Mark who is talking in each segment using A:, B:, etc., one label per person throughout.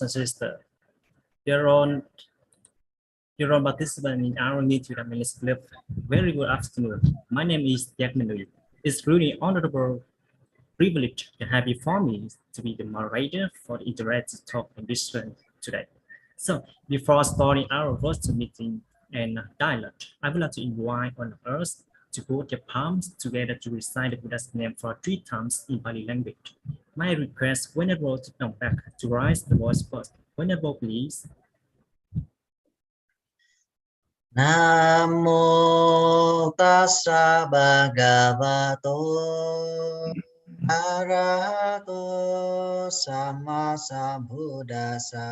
A: and sisters. Dear all participants in our meeting club, very good afternoon. My name is Jack Manui. It's really honorable privilege and happy for me to be the moderator for the interactive talk and discussion today. So before starting our first meeting and dialogue, I would like to invite all of us to put their palms together to recite the Buddha's name for 3 times in Pali language. My request, whenever to come back, to raise the voice first. Whenever, please.
B: Namo tassa bhagavato arahato sama sambuddhassa.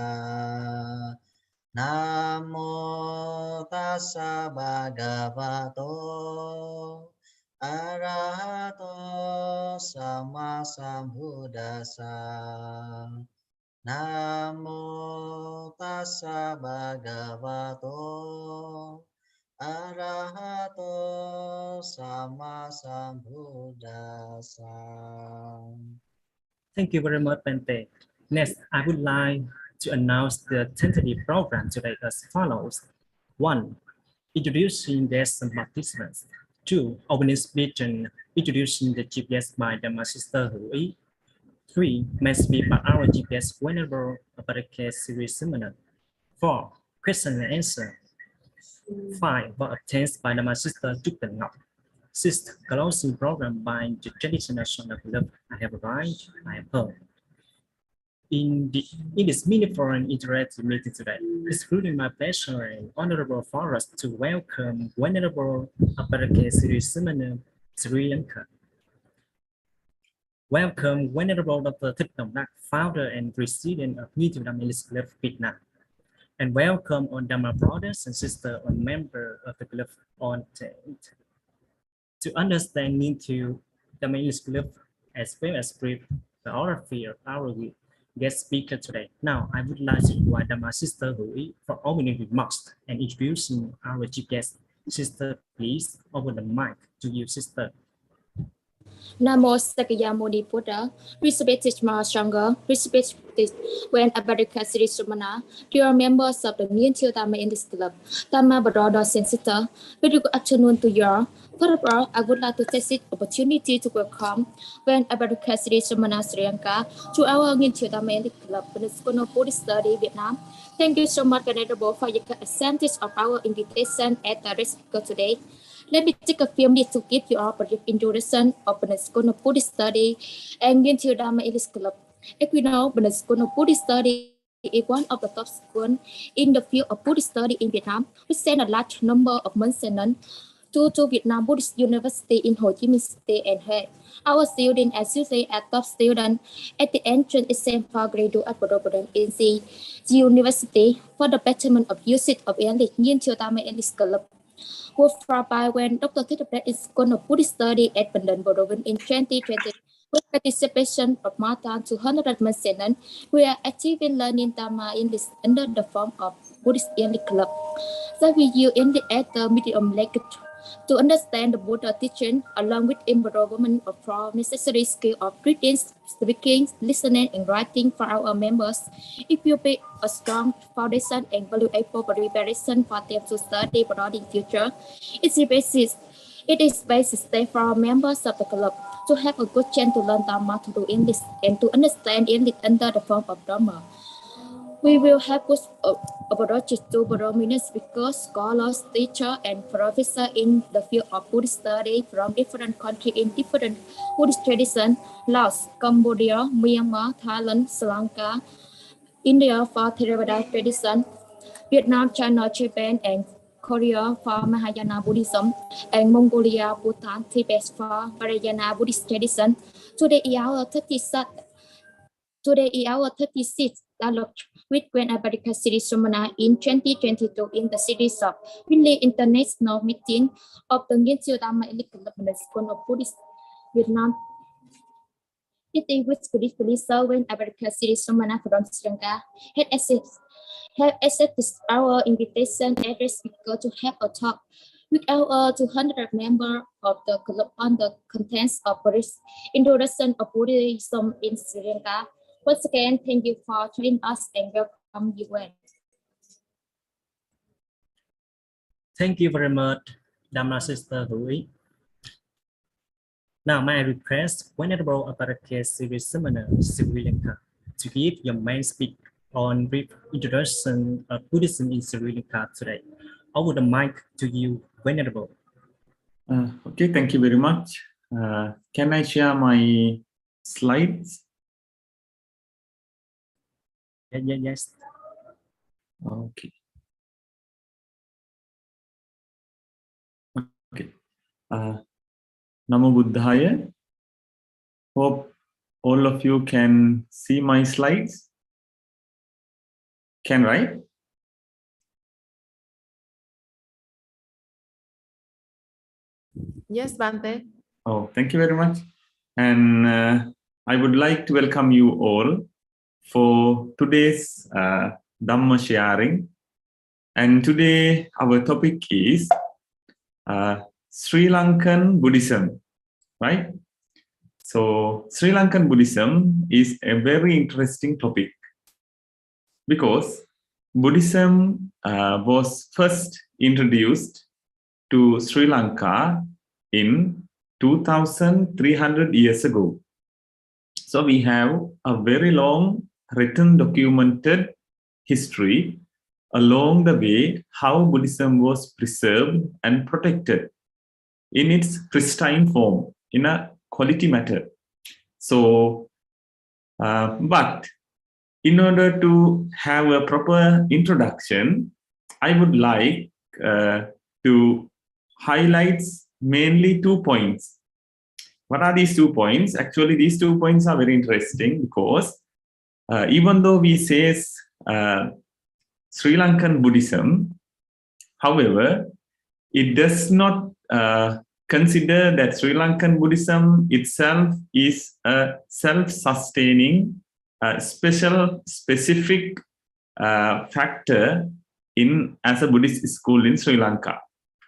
B: Namo tassa bhagavato arahato sama sambuddhassa. Namo tassa bhagavato arahato sama sambuddhassa.
A: Thank you very much, Bente. Next, I would like to announce the tentative program today as follows. 1. Introducing guest participants. 2. Opening speech and introducing the chief guest by the Master Hui. 3. May speak by our chief guest whenever Apparekke Sumana. 4. Question and answer. 5. Were obtained by the Master Juktan Ngọc. 6. Closing program by the traditional club. I have arrived, I have heard. In this meaningful and interactive meeting today, it's really my pleasure and honorable for us to welcome Venerable Apparekke Sirim, Sri Lanka. Welcome Venerable Dr. Thích Đồng Đắc, founder and president of New Vietnamese Club Vietnam. And welcome all Dharma brothers and sisters and members of the club on tape. To understand into the English Club as well as brief the oratory of our guest speaker today. Now, I would like to invite my sister Hui for opening remarks and introducing our chief guest. Sister, please open the mic to you, sister.
C: Namo Sakyamuni Buddha, respected Mahasangha, respected when Apparekke Sumana, dear members of the New Dharma in this club, Dharma brothers and sisters, very good afternoon to you all. First of all, I would like to take this opportunity to welcome when Apparekke Sumana Sri Lanka to our New Dharma in the club, the School of Buddhist Study Vietnam. Thank you so much, Venerable, for your acceptance of our invitation at the speaker today. Let me take a few minutes to give you a brief introduction of the School of Buddhist Study and New Dharma in this club. As we know, the School of Buddhist Study is one of the top schools in the field of Buddhist study in Vietnam. We send a large number of monks and nuns to Vietnam Buddhist University in Ho Chi Minh City and Huế. Our students are usually a top student at the entrance exam for graduate program in the university for the betterment of usage of English New Dharma in this club. Who by when Dr. Thích Đồng Đắc is going to Buddhist study at Bandung Province in 2020 with participation of more than 200 Muslims. We are active in learning Dharma English under the form of Buddhist English Club. So we use English as the medium language to understand the Buddha teaching along with improvement of all necessary skills of reading, speaking, listening, and writing for our members. If you build a strong foundation and valuable preparation for them to study abroad in future, it is basis for our members of the club to have a good chance to learn Dharma, to do English, and to understand English under the form of Dharma. We will have good approaches to prominent speakers, scholars, teachers, and professors in the field of Buddhist study from different countries in different Buddhist traditions: Laos, Cambodia, Myanmar, Thailand, Sri Lanka, India for Theravada tradition, Vietnam, China, Japan, and Korea for Mahayana Buddhism, and Mongolia, Bhutan, Tibet for Vajrayana Buddhist tradition. Today is our 36th dialogue with Grand Apparekke Sumana in 2022 in the series of Winley International Meeting of the New Dharma Elite Club School of Buddhist Vietnam. It is with briefly so when Apparekke Sumana from Sri Lanka had accepted our invitation as a speaker to have a talk with our 200 members of the club on the contents of Buddhist introduction of Buddhism in Sri Lanka. Once again, thank you for joining us and welcome you well.
A: Thank you very much, Dhamma Sister Hui. Now, may I request Venerable Apparekke Sumana, Sri Lanka, to give your main speech on brief introduction of Buddhism in Sri Lanka today. I would mic to you, Venerable.
D: Okay, thank you very much. Can I share my slides?
A: Yes.
D: Okay. Okay. Namo Buddhaya. Hope all of you can see my slides. Can, right?
E: Yes, Bante.
D: Oh, thank you very much. And I would like to welcome you all for today's Dhamma sharing. And today our topic is Sri Lankan Buddhism, right? So Sri Lankan Buddhism is a very interesting topic because Buddhism was first introduced to Sri Lanka in 2,300 years ago. So we have a very long written documented history along the way how Buddhism was preserved and protected in its pristine form, in a quality matter. So, but in order to have a proper introduction, I would like to highlight mainly 2 points. What are these 2 points? Actually, these 2 points are very interesting because even though we say Sri Lankan Buddhism, however, it does not consider that Sri Lankan Buddhism itself is a self-sustaining, specific factor as a Buddhist school in Sri Lanka.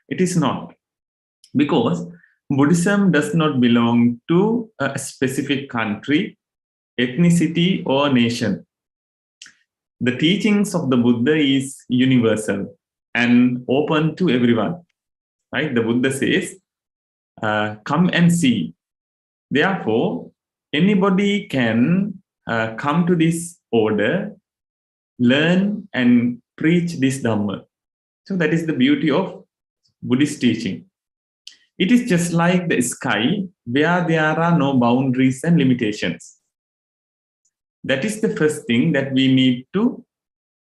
D: It is not, because Buddhism does not belong to a specific country, ethnicity, or nation. The teachings of the Buddha is universal and open to everyone, right? The Buddha says, come and see. Therefore, anybody can come to this order, learn and preach this Dhamma. So that is the beauty of Buddhist teaching. It is just like the sky where there are no boundaries and limitations. That is the first thing that we need to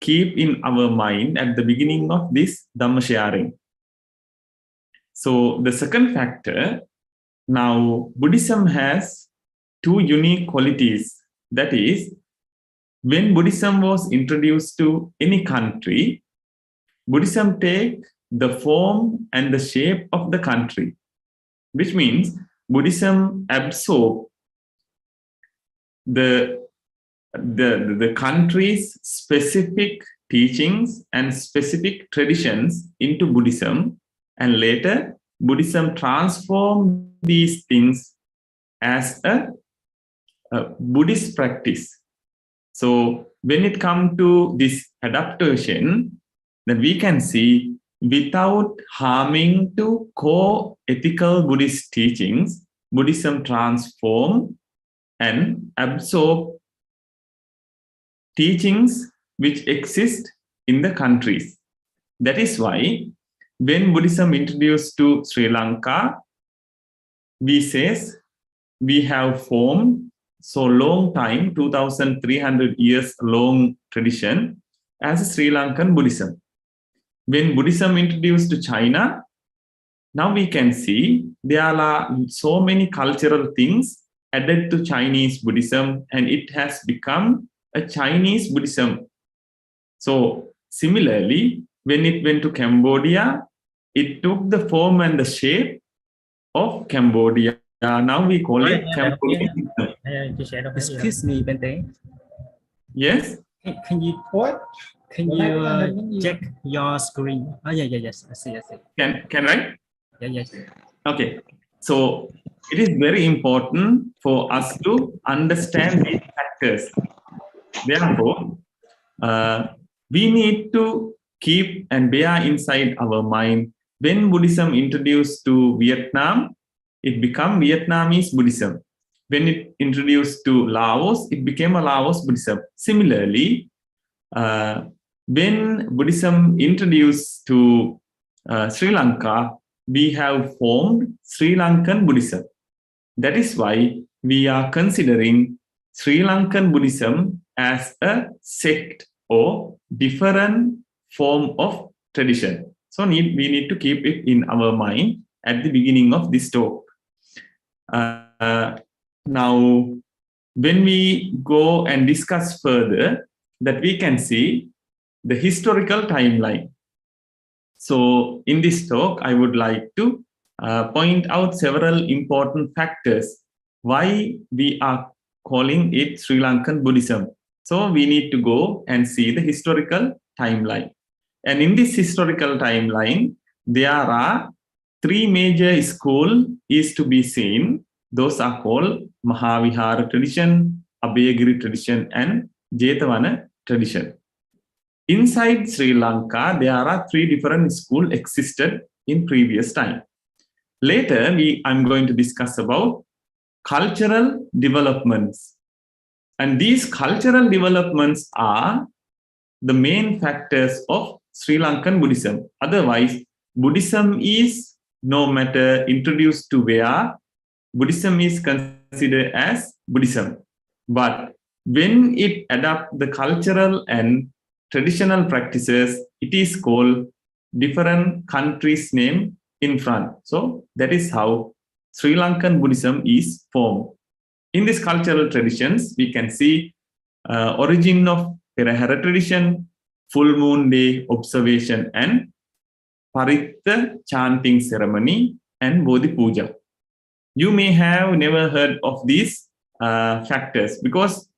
D: keep in our mind at the beginning of this Dhamma sharing. So the second factor, now Buddhism has 2 unique qualities. That is, when Buddhism was introduced to any country, Buddhism takes the form and the shape of the country, which means Buddhism absorbs the country's specific teachings and specific traditions into Buddhism, and later Buddhism transformed these things as a Buddhist practice. So when it comes to this adaptation, then we can see without harming to core ethical Buddhist teachings, Buddhism transformed and absorbed teachings which exist in the countries. That is why when Buddhism introduced to Sri Lanka, we says we have formed so long time, 2,300 years long tradition as Sri Lankan Buddhism. When Buddhism introduced to China, now we can see there are so many cultural things added to Chinese Buddhism, and it has become a Chinese Buddhism. So similarly, when it went to Cambodia, it took the form and the shape of Cambodia. Now we call it Cambodian Buddhism.
A: Excuse me, Bente.
D: Yes?
A: Can you check your screen? Yes. I see.
D: Can I?
A: Yes.
D: Okay. So it is very important for us to understand these factors. Therefore, we need to keep and bear inside our mind, when Buddhism introduced to Vietnam, it became Vietnamese Buddhism. When it introduced to Laos, it became a Laos Buddhism. Similarly, when Buddhism introduced to Sri Lanka, we have formed Sri Lankan Buddhism. That is why we are considering Sri Lankan Buddhism as a sect or different form of tradition. So we need to keep it in our mind at the beginning of this talk. Now, when we go and discuss further, that we can see the historical timeline. So in this talk, I would like to point out several important factors why we are calling it Sri Lankan Buddhism. So we need to go and see the historical timeline. And in this historical timeline, there are three major schools is to be seen. Those are called Mahavihara tradition, Abhayagiri tradition, and Jetavana tradition. Inside Sri Lanka, there are three different schools existed in previous time. Later, I'm going to discuss about cultural developments. And these cultural developments are the main factors of Sri Lankan Buddhism. Otherwise, Buddhism is no matter introduced to where, Buddhism is considered as Buddhism. But when it adopts the cultural and traditional practices, it is called different countries' name in front. So that is how Sri Lankan Buddhism is formed. In these cultural traditions, we can see origin of Perahera tradition, full moon day observation, and Paritta chanting ceremony, and Bodhi Puja. You may have never heard of these factors because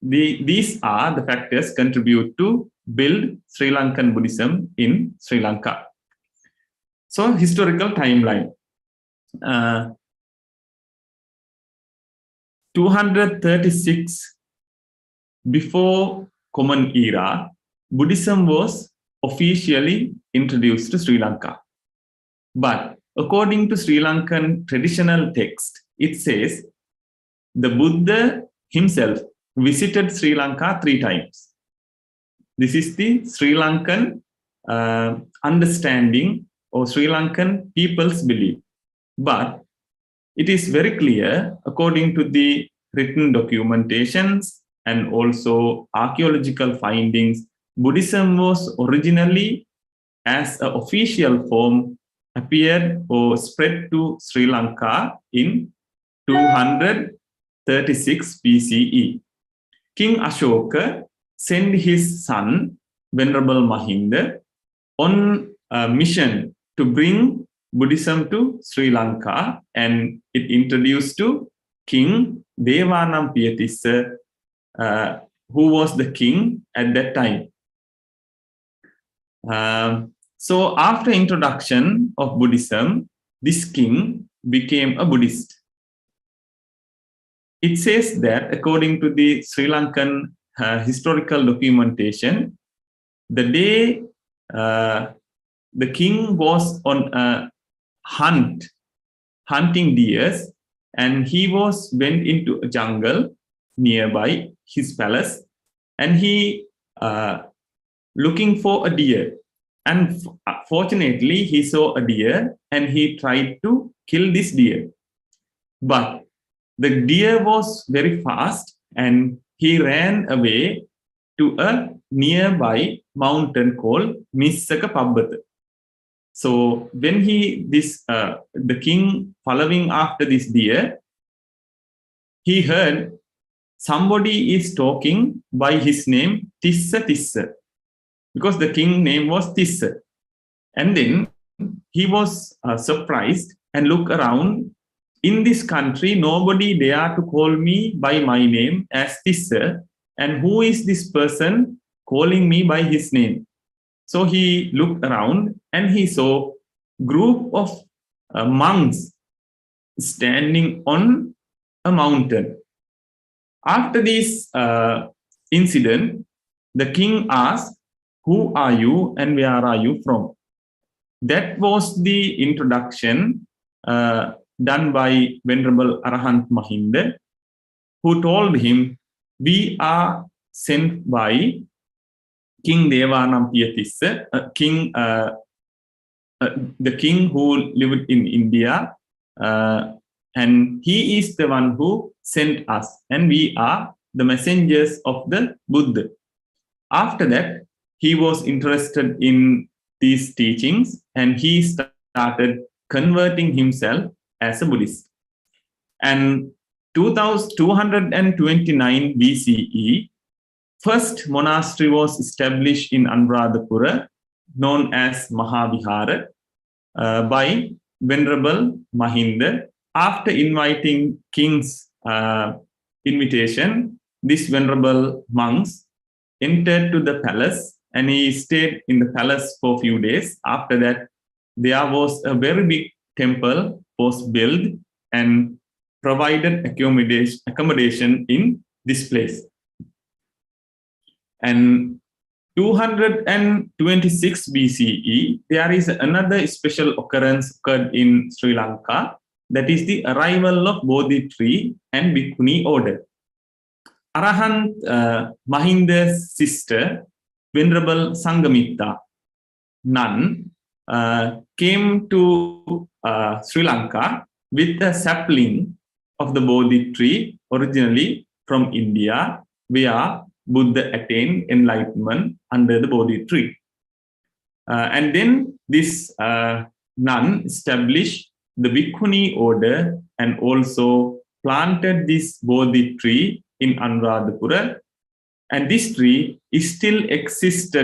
D: these are the factors contribute to build Sri Lankan Buddhism in Sri Lanka. So historical timeline. 236 before Common Era, Buddhism was officially introduced to Sri Lanka. But according to Sri Lankan traditional text, it says the Buddha himself visited Sri Lanka 3 times. This is the Sri Lankan understanding or Sri Lankan people's belief. But it is very clear, according to the written documentations and also archaeological findings, Buddhism was originally, as an official form, appeared or spread to Sri Lanka in 236 BCE. King Ashoka sent his son, Venerable Mahinda, on a mission to bring Buddhism to Sri Lanka, and it introduced to King Devanampiyathissa, who was the king at that time. So after introduction of Buddhism, this king became a Buddhist. It says that according to the Sri Lankan historical documentation, the day the king was on a hunting deers, and he went into a jungle nearby his palace, and he looking for a deer, and fortunately he saw a deer and he tried to kill this deer, but the deer was very fast and he ran away to a nearby mountain called Missaka Pabbata. So when the king following after this deer, he heard somebody is talking by his name Tissa Tissa, because the king name was Tissa. And then he was surprised and looked around. In this country, nobody dare to call me by my name as Tissa, and who is this person calling me by his name? So he looked around and he saw a group of monks standing on a mountain. After this incident, the king asked, "Who are you and where are you from?" That was the introduction done by Venerable Arahant Mahinda, who told him, "We are sent by King Devanampiyathissa, the king who lived in India, and he is the one who sent us, and we are the messengers of the Buddha." After that, he was interested in these teachings, and he started converting himself as a Buddhist. And 2229 BCE, first monastery was established in Anuradhapura, known as Mahavihara, by Venerable Mahinda. After inviting king's invitation, these venerable monks entered to the palace, and he stayed in the palace for a few days. After that, there was a very big temple was built and provided accommodation in this place. And 226 BCE, there is another special occurrence occurred in Sri Lanka, that is the arrival of Bodhi tree and Bhikkhuni order. Arahant Mahinda's sister, Venerable Sangamitta nun, came to Sri Lanka with a sapling of the Bodhi tree, originally from India, where Buddha attained enlightenment under the Bodhi tree. And then this nun established the Bhikkhuni order and also planted this Bodhi tree in Anuradhapura. And this tree is still exists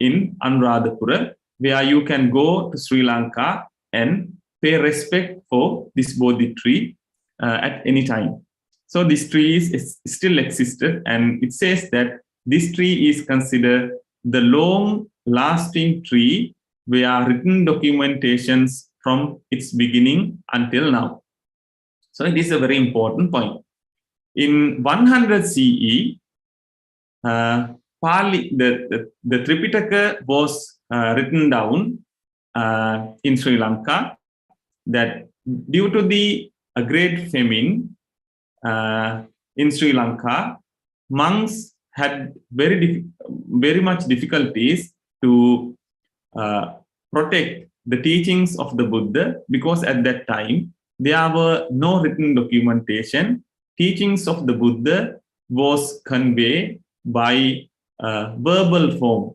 D: in Anuradhapura, where you can go to Sri Lanka and pay respect for this Bodhi tree at any time. So this tree is still existed, and it says that this tree is considered the long-lasting tree where written documentations from its beginning until now. So it is a very important point. In 100 CE, Pali, the Tripitaka was written down in Sri Lanka, that due to the great famine in Sri Lanka, monks had very much difficulties to protect the teachings of the Buddha, because at that time there were no written documentation. Teachings of the Buddha was conveyed by verbal form,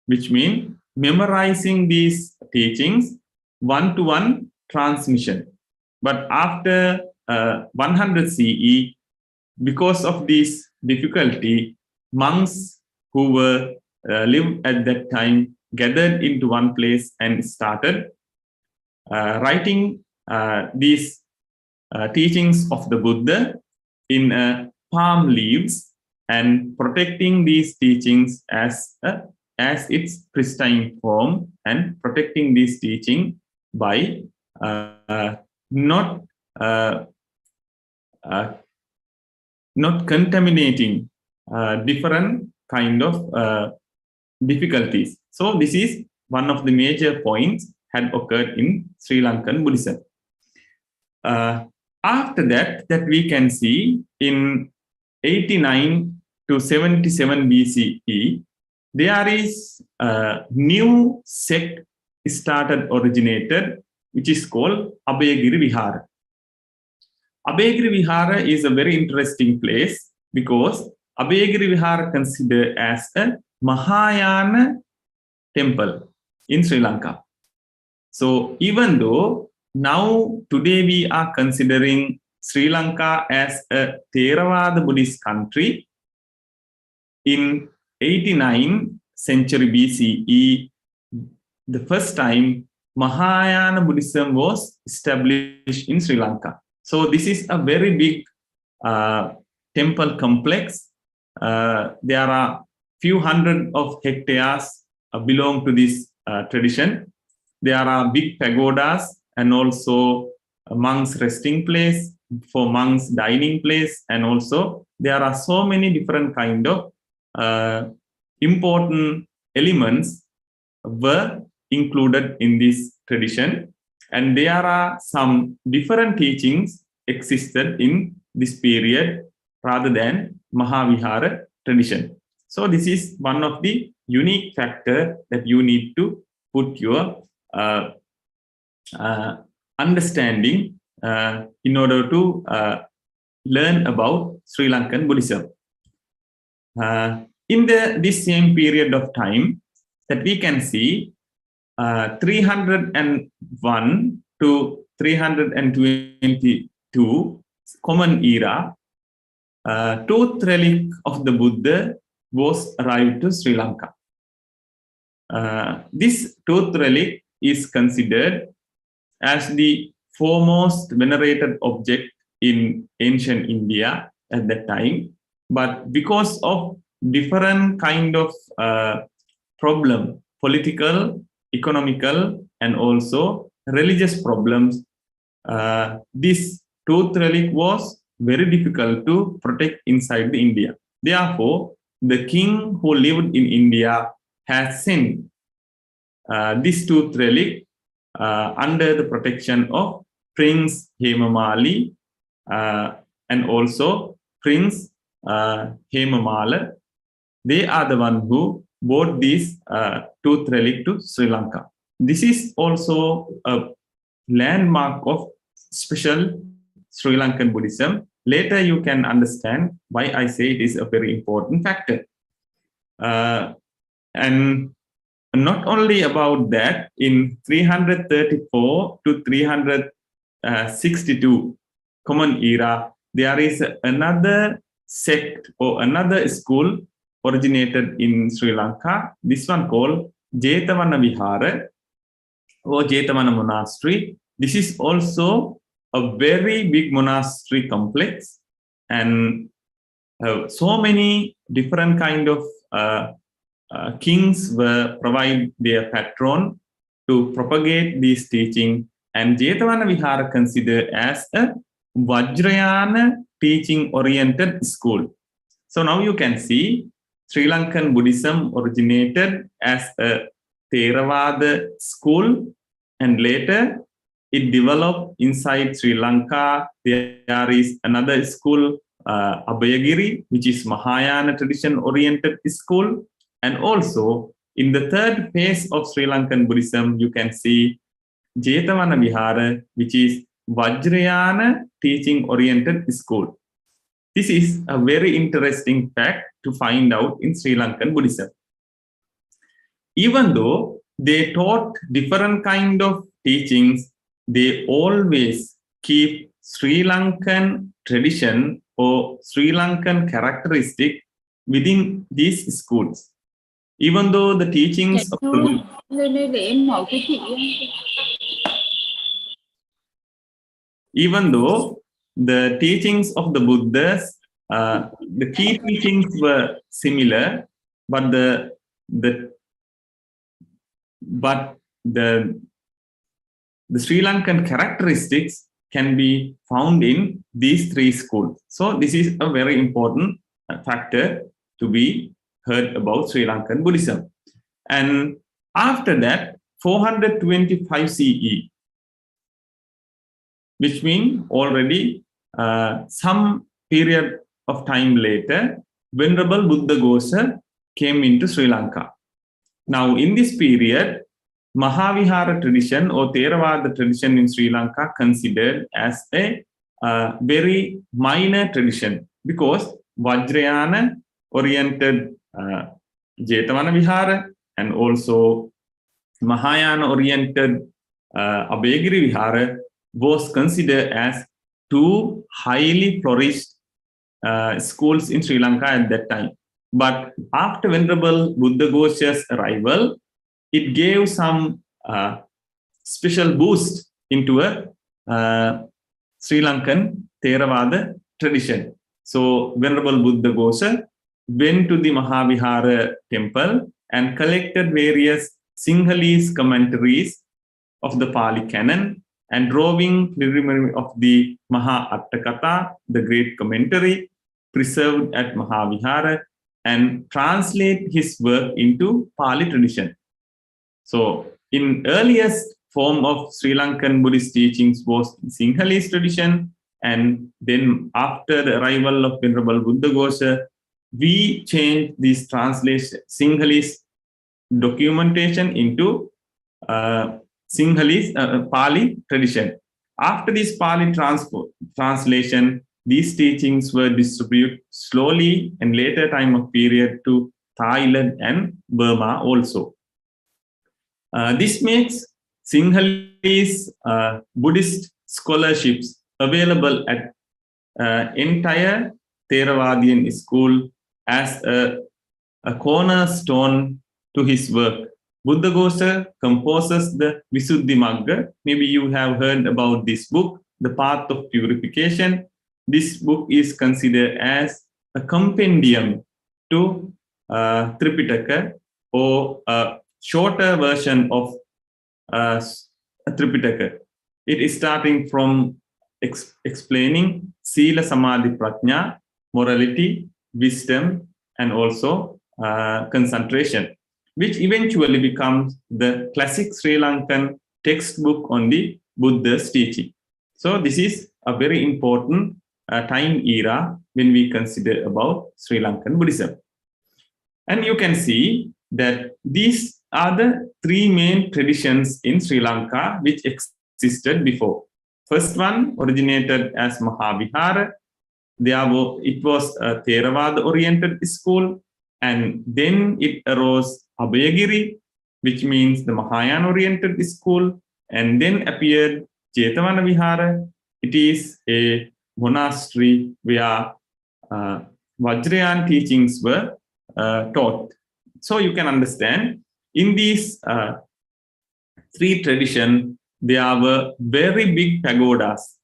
D: which means memorizing these teachings, one-to-one transmission. But after 100 CE, because of this difficulty, monks who were lived at that time gathered into one place and started writing these teachings of the Buddha in palm leaves and protecting these teachings as its pristine form, and protecting this teaching by not contaminating different kind of difficulties. So this is one of the major points had occurred in Sri Lankan Buddhism. After that we can see in 89 to 77 BCE, there is a new sect originated, which is called Apparekke Vihara. Apparekke Vihara is a very interesting place, because Apparekke Vihara considered as a Mahayana temple in Sri Lanka. So even though now today we are considering Sri Lanka as a Theravada Buddhist country, in 89th century BCE, the first time Mahayana Buddhism was established in Sri Lanka. So this is a very big temple complex. There are few hundred of hectares belong to this tradition. There are big pagodas and also a monk's resting place. for monks dining place, and also there are so many different kind of important elements were included in this tradition, and there are some different teachings existed in this period rather than Mahavihara tradition. So this is one of the unique factor that you need to put your understanding in order to learn about Sri Lankan Buddhism. In this same period of time, that we can see 301 to 322 common era, tooth relic of the Buddha was arrived to Sri Lanka. This tooth relic is considered as the foremost venerated object in ancient India at that time, but because of different kind of problem, political, economical, and also religious problems, this tooth relic was very difficult to protect inside the India. Therefore, the king who lived in India has sent this tooth relic under the protection of Prince Hemamali and also Prince Hemamala. They are the one who brought this tooth relic to Sri Lanka. This is also a landmark of special Sri Lankan Buddhism. Later you can understand why I say it is a very important factor. And not only about that, in 334 to 362 common era, there is another sect or another school originated in Sri Lanka. This one called Jetavana Vihara or Jetavana Monastery. This is also a very big monastery complex, and so many different kind of kings were provide their patron to propagate this teaching, and Jetavana Vihara considered as a Vajrayana teaching oriented school. So now you can see Sri Lankan Buddhism originated as a Theravada school, and later it developed inside Sri Lanka. There is another school, Apparekke, which is Mahayana tradition oriented school. And also in the third phase of Sri Lankan Buddhism, you can see Jetavana Vihara, which is Vajrayana teaching oriented school. This is a very interesting fact to find out in Sri Lankan Buddhism. Even though they taught different kind of teachings, they always keep Sri Lankan tradition or Sri Lankan characteristic within these schools. Even though the teachings of the even though the teachings of the Buddhas, the key teachings were similar, but the Sri Lankan characteristics can be found in these three schools. So this is a very important factor to be heard about Sri Lankan Buddhism. And after that, 425 CE, which means already some period of time later, Venerable Buddha Ghosa came into Sri Lanka. Now in this period, Mahavihara tradition or Theravada tradition in Sri Lanka considered as a very minor tradition, because Vajrayana oriented Jetavana Vihara and also Mahayana oriented Apparekke Vihara was considered as two highly flourished schools in Sri Lanka at that time. But after Venerable Buddha Ghosa's arrival, it gave some special boost into a Sri Lankan Theravada tradition. So Venerable Buddha Ghosa went to the Mahavihara temple and collected various Sinhalese commentaries of the Pali canon and drawing pilgrimage of the Maha Attakatha, the great commentary preserved at Mahavihara, and translate his work into Pali tradition. So, in earliest form of Sri Lankan Buddhist teachings was Sinhalese tradition, and then after the arrival of Venerable Buddhaghosa, we changed this translation Sinhalese documentation into Sinhalese Pali tradition. After this Pali translation, these teachings were distributed slowly in later time of period to Thailand and Burma also. This makes Sinhalese Buddhist scholarships available at entire Theravadian school as a cornerstone to his work. Buddhaghosa composes the Visuddhimagga. Maybe you have heard about this book, The Path of Purification. This book is considered as a compendium to Tripitaka, or a shorter version of Tripitaka. It is starting from explaining Sila Samadhi Prajna, morality, wisdom, and also concentration, which eventually becomes the classic Sri Lankan textbook on the Buddha's teaching. So this is a very important time era when we consider about Sri Lankan Buddhism. And you can see that these are the three main traditions in Sri Lanka which existed before. First one originated as Mahavihara. It was a Theravada-oriented school, and then it arose Abhayagiri, which means the Mahayana-oriented school, and then appeared Jetavana Vihara. It is a monastery where Vajrayana teachings were taught. So you can understand, in these three traditions, there were very big pagodas.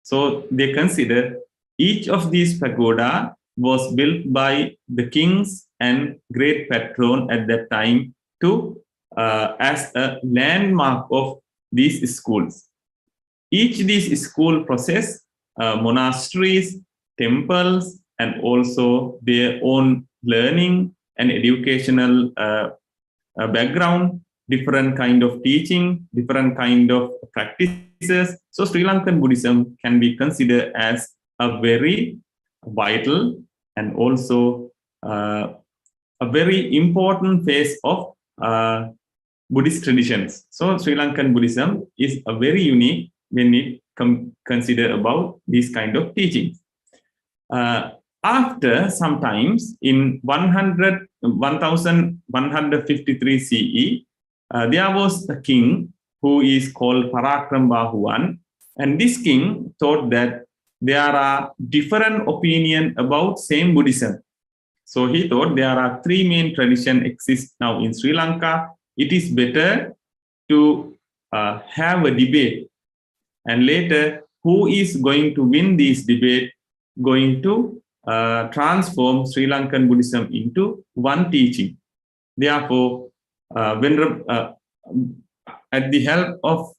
D: So they consider each of these pagoda was built by the kings and great patron at that time to as a landmark of these schools. Each of these schools possess monasteries, temples, and also their own learning and educational background, different kind of teaching, different kind of practices. So Sri Lankan Buddhism can be considered as a very vital and also a very important phase of Buddhist traditions. So Sri Lankan Buddhism is a very unique when it consider about these kind of teachings. After sometimes in 1153 CE, there was a king who is called Parakram Bahuan, and this king thought that there are different opinions about same Buddhism. So he thought there are three main traditions exist now in Sri Lanka. It is better to have a debate, and later who is going to win this debate going to transform Sri Lankan Buddhism into one teaching. Therefore, at the help of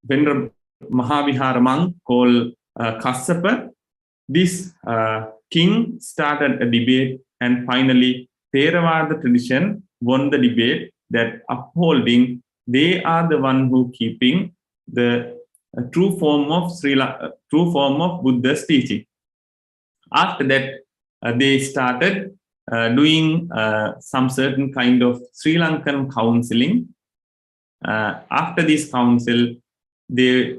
D: Venerable Mahavihara monk called Kassapa, this king started a debate, and finally Theravada tradition won the debate, that upholding they are the one who keeping the true form of Buddha's teaching. After that, they started doing some certain kind of Sri Lankan counseling. After this council, they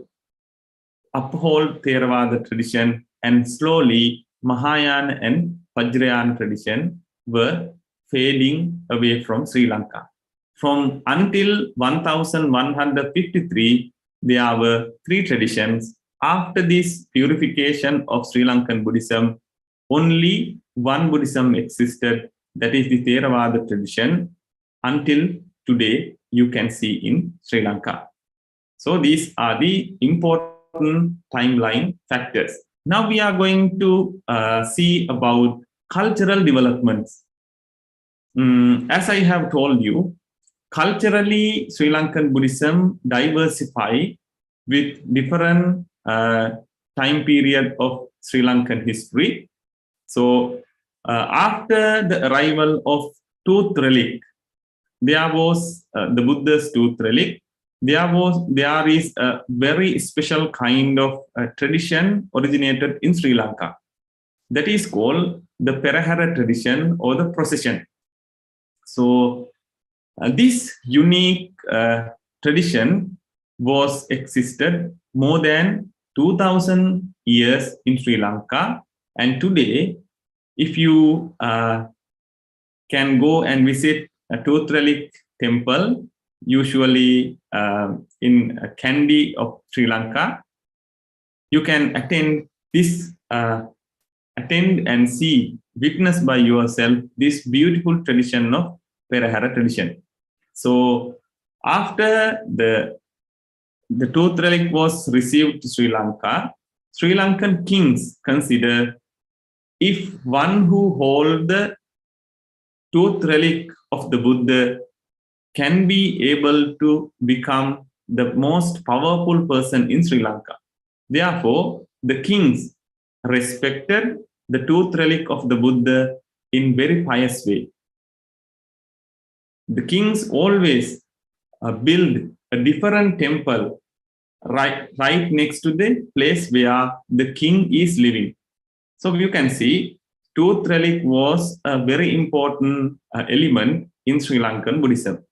D: uphold Theravada tradition, and slowly Mahayana and Vajrayana tradition were fading away from Sri Lanka. From until 1153, there were three traditions. After this purification of Sri Lankan Buddhism, only one Buddhism existed, that is the Theravada tradition, until today you can see in Sri Lanka. So these are the important timeline factors. Now we are going to see about cultural developments. As I have told you, culturally Sri Lankan Buddhism diversified with different time period of Sri Lankan history. So after the arrival of tooth relic, there was the Buddha's tooth relic. There is a very special kind of tradition originated in Sri Lanka. That is called the Perahara tradition or the procession. So this unique tradition was existed more than 2000 years in Sri Lanka, and today if you can go and visit a tooth relic temple, usually in Kandy of Sri Lanka, you can attend this attend and see, witness by yourself this beautiful tradition of Perahara tradition. So after the tooth relic was received to Sri Lanka, Sri Lankan kings consider if one who holds the tooth relic of the Buddha can be able to become the most powerful person in Sri Lanka. Therefore, the kings respected the tooth relic of the Buddha in very pious way. The kings always build a different temple right next to the place where the king is living. So you can see tooth relic was a very important element in Sri Lankan Buddhism.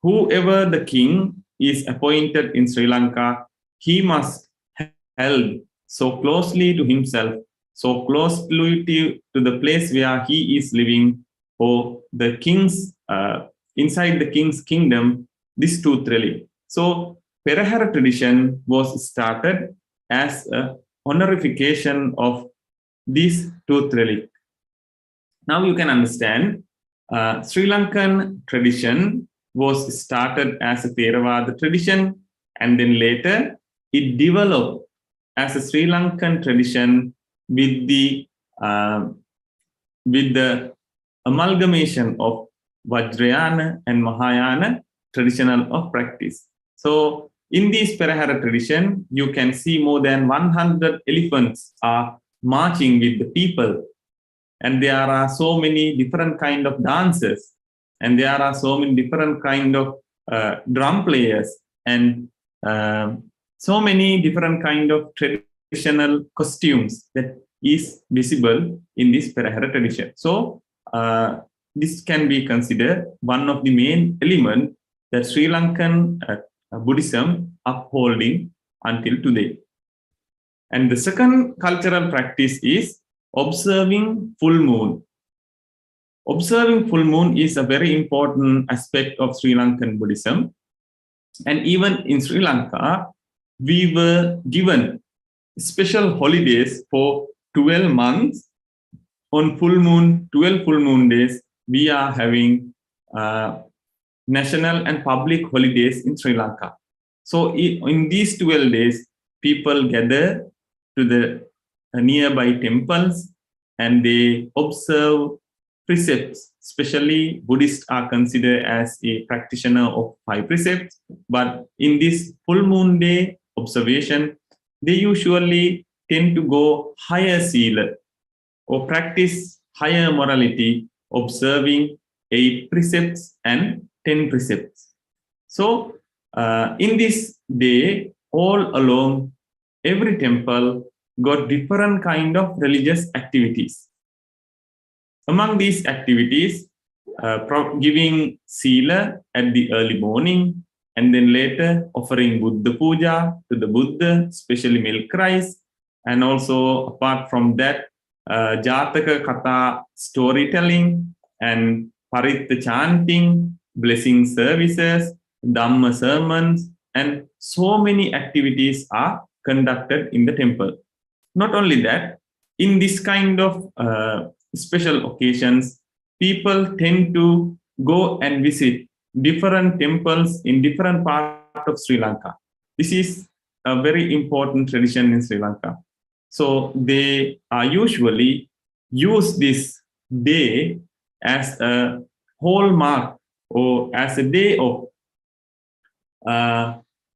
D: Whoever the king is appointed in Sri Lanka, he must held so closely to himself, so closely to the place where he is living, or the king's inside the king's kingdom, this tooth relic. So Perahara tradition was started as a honorification of this tooth relic. Now you can understand Sri Lankan tradition was started as a Theravada tradition, and then later it developed as a Sri Lankan tradition with the amalgamation of Vajrayana and Mahayana traditional of practice. So in this Perahara tradition, you can see more than 100 elephants are marching with the people, and there are so many different kind of dances, and there are so many different kind of drum players, and so many different kind of traditional costumes that is visible in this Perahara tradition. So this can be considered one of the main elements that Sri Lankan Buddhism upholding until today. And the second cultural practice is observing full moon. Observing full moon is a very important aspect of Sri Lankan Buddhism. And even in Sri Lanka, we were given special holidays for 12 months. On full moon, 12 full moon days, we are having national and public holidays in Sri Lanka. So in these 12 days, people gather to the nearby temples and they observe precepts. Especially Buddhists are considered as a practitioner of 5 precepts. But in this full moon day observation, they usually tend to go higher sila or practice higher morality, observing 8 precepts and 10 precepts. So in this day, all along, every temple got different kind of religious activities. Among these activities, giving sila at the early morning, and then later offering Buddha Puja to the Buddha, especially milk rice, and also apart from that, Jataka Katha storytelling and Paritta chanting, blessing services, Dhamma sermons, and so many activities are conducted in the temple. Not only that, in this kind of special occasions, people tend to go and visit different temples in different parts of Sri Lanka. This is a very important tradition in Sri Lanka. So they are usually use this day as a hallmark or as a day of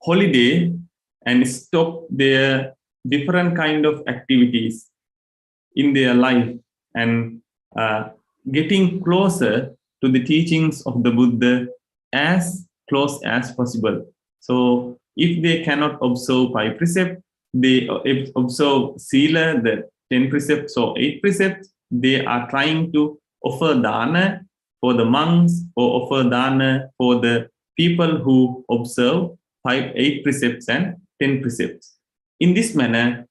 D: holiday and stop their different kind of activities in their life and getting closer to the teachings of the Buddha as close as possible. So if they cannot observe 5 precepts, they observe Sila, the 10 precepts or 8 precepts, they are trying to offer dana for the monks or offer dana for the people who observe 8 precepts and 10 precepts. In this manner,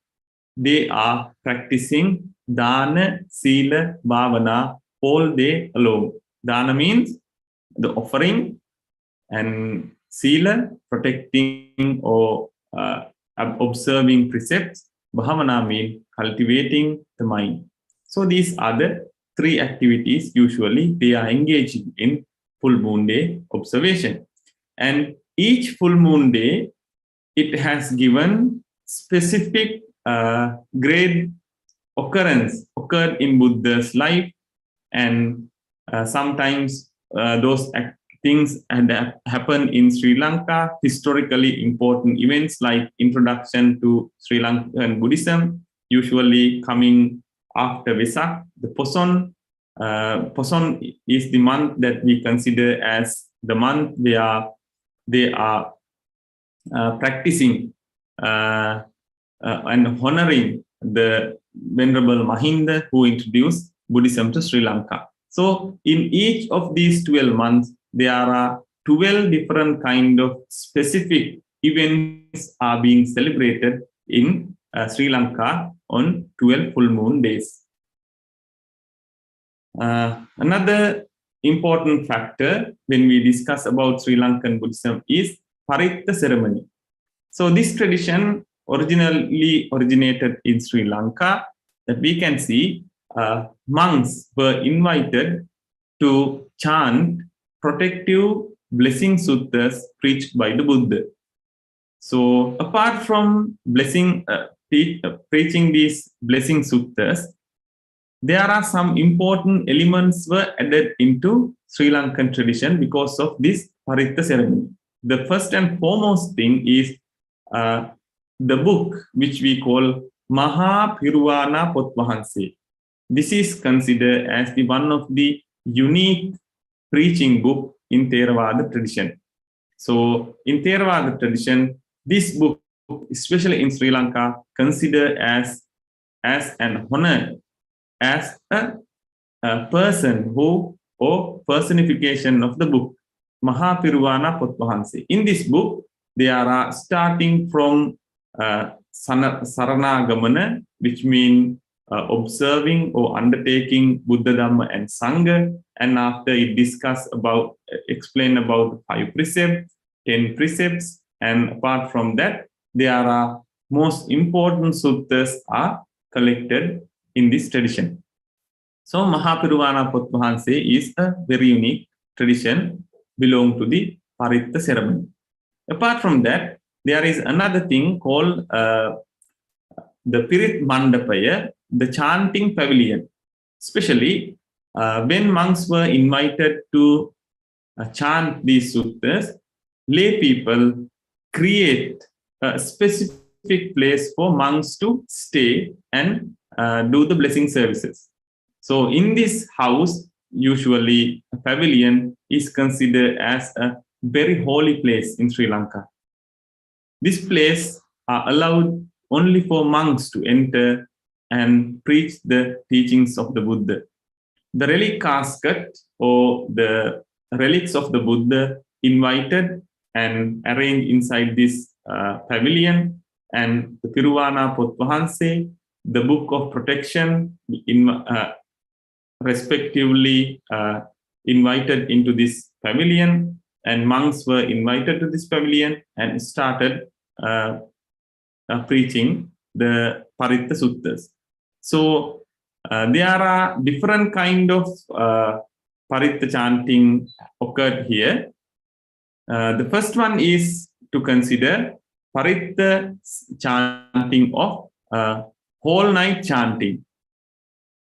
D: they are practicing dana, sila, bhavana all day long. Dana means the offering, and sila, protecting or observing precepts. Bhavana means cultivating the mind. So these are the 3 activities usually they are engaging in full moon day observation. And each full moon day, it has given specific great occurrence occurred in Buddha's life, and sometimes those things had happened in Sri Lanka, historically important events like introduction to Sri Lankan Buddhism, usually coming after Vesak. The Poson is the month that we consider as the month they are practicing and honoring the Venerable Mahinda who introduced Buddhism to Sri Lanka. So in each of these 12 months, there are 12 different kind of specific events are being celebrated in Sri Lanka on 12 full moon days. Another important factor when we discuss about Sri Lankan Buddhism is Paritta ceremony. So this tradition originally originated in Sri Lanka, that we can see monks were invited to chant protective blessing suttas preached by the Buddha. So apart from preaching these blessing suttas, there are some important elements were added into Sri Lankan tradition because of this Paritta ceremony. The first and foremost thing is the book which we call Maha Piruvana Potwahanse. This is considered as the one of the unique preaching book in Theravada tradition. So in Theravada tradition, this book, especially in Sri Lanka, considered as an honor, as a person who or personification of the book, Maha Piruvana Potwahanse. In this book, they are starting from Saranagamana, which means observing or undertaking Buddha, Dhamma, and Sangha. And after it explain about 5 precepts, 10 precepts, and apart from that, there are most important suttas are collected in this tradition. So Mahapiruvana Potwahanse is a very unique tradition belong to the Paritta ceremony. Apart from that, there is another thing called the Pirit Mandapaya, the chanting pavilion. Especially when monks were invited to chant these suttas, lay people create a specific place for monks to stay and do the blessing services. So in this house, usually a pavilion is considered as a very holy place in Sri Lanka. This place are allowed only for monks to enter and preach the teachings of the Buddha. The relic casket or the relics of the Buddha invited and arranged inside this pavilion, and the Piruvana Potwahanse, the book of protection, respectively invited into this pavilion, and monks were invited to this pavilion and started preaching the Paritta Suttas. So there are different kind of Paritta chanting occurred here. The first one is to consider Paritta chanting of whole night chanting.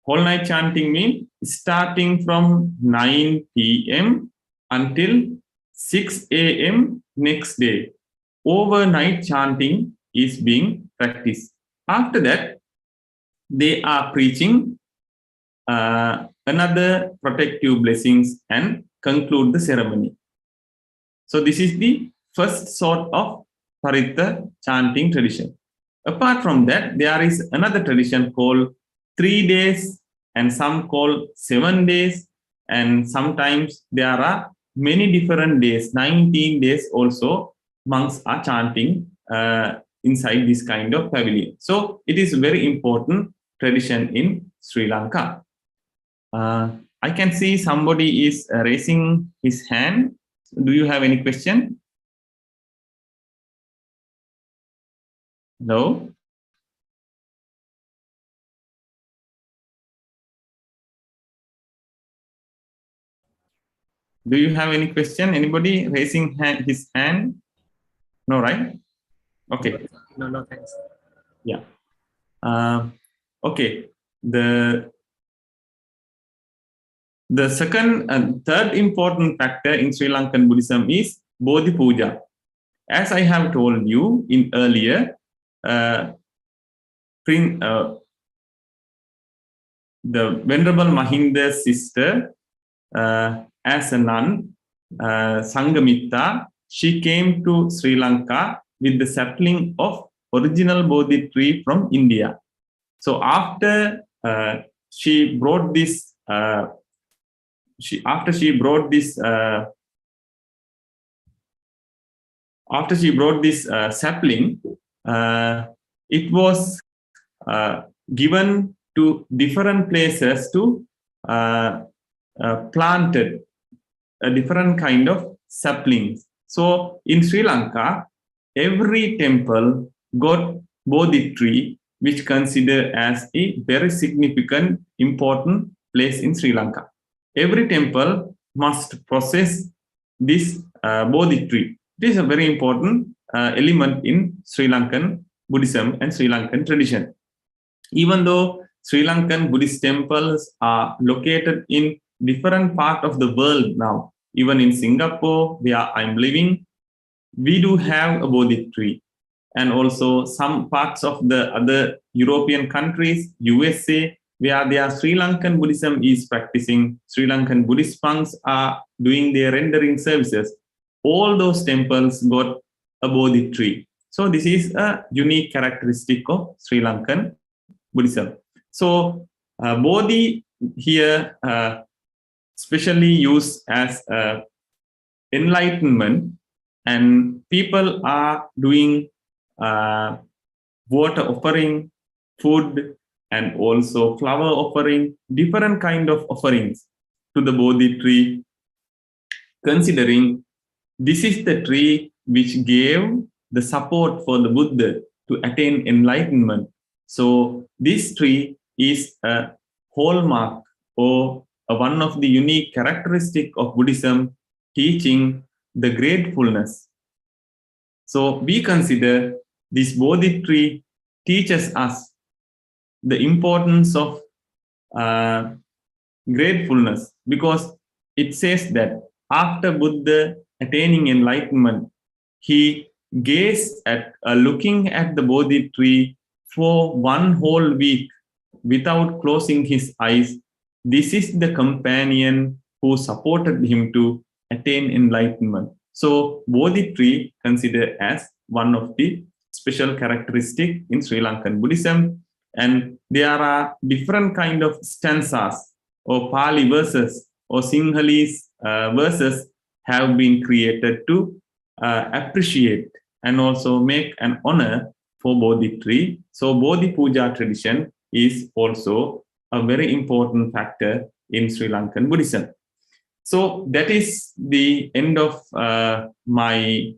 D: Whole night chanting means starting from 9 p.m. until 6 a.m. next day. overnight chanting is being practiced. After that, they are preaching another protective blessings and conclude the ceremony. So this is the first sort of Paritta chanting tradition. Apart from that, there is another tradition called 3 days, and some call 7 days, and sometimes there are many different days, 19 days also monks are chanting inside this kind of pavilion. So it is very important tradition in Sri Lanka. I can see somebody is raising his hand. Do you have any question? No? Do you have any question? Anybody raising his hand? No, right? Okay.
A: No, thanks.
D: Yeah. Okay. The second and third important factor in Sri Lankan Buddhism is Bodhi Puja. As I have told you in earlier, the Venerable Mahinda's sister, as a nun, Sangamitta, she came to Sri Lanka with the sapling of original Bodhi tree from India. So after she brought this, sapling, it was given to different places to planted a different kind of saplings. So in Sri Lanka, every temple got Bodhi tree, which considered as a very significant, important place in Sri Lanka. Every temple must possess this Bodhi tree. It is a very important element in Sri Lankan Buddhism and Sri Lankan tradition. Even though Sri Lankan Buddhist temples are located in different parts of the world now, even in Singapore, where I'm living, we do have a Bodhi tree. And also some parts of the other European countries, USA, where their Sri Lankan Buddhism is practicing, Sri Lankan Buddhist monks are doing their rendering services. All those temples got a Bodhi tree. So this is a unique characteristic of Sri Lankan Buddhism. So Bodhi here specially used as enlightenment, and people are doing water offering, food, and also flower offering, different kind of offerings to the Bodhi tree, considering this is the tree which gave the support for the Buddha to attain enlightenment. So this tree is a hallmark or one of the unique characteristics of Buddhism, teaching the gratefulness. So we consider this Bodhi tree teaches us the importance of gratefulness, because it says that after Buddha attaining enlightenment, he gazed at looking at the Bodhi tree for 1 whole week without closing his eyes. This is the companion who supported him to attain enlightenment. So Bodhi tree considered as one of the special characteristics in Sri Lankan Buddhism. And there are different kind of stanzas or Pali verses or Sinhalese verses have been created to appreciate and also make an honor for Bodhi tree. So Bodhi Puja tradition is also a very important factor in Sri Lankan Buddhism. So that is the end of my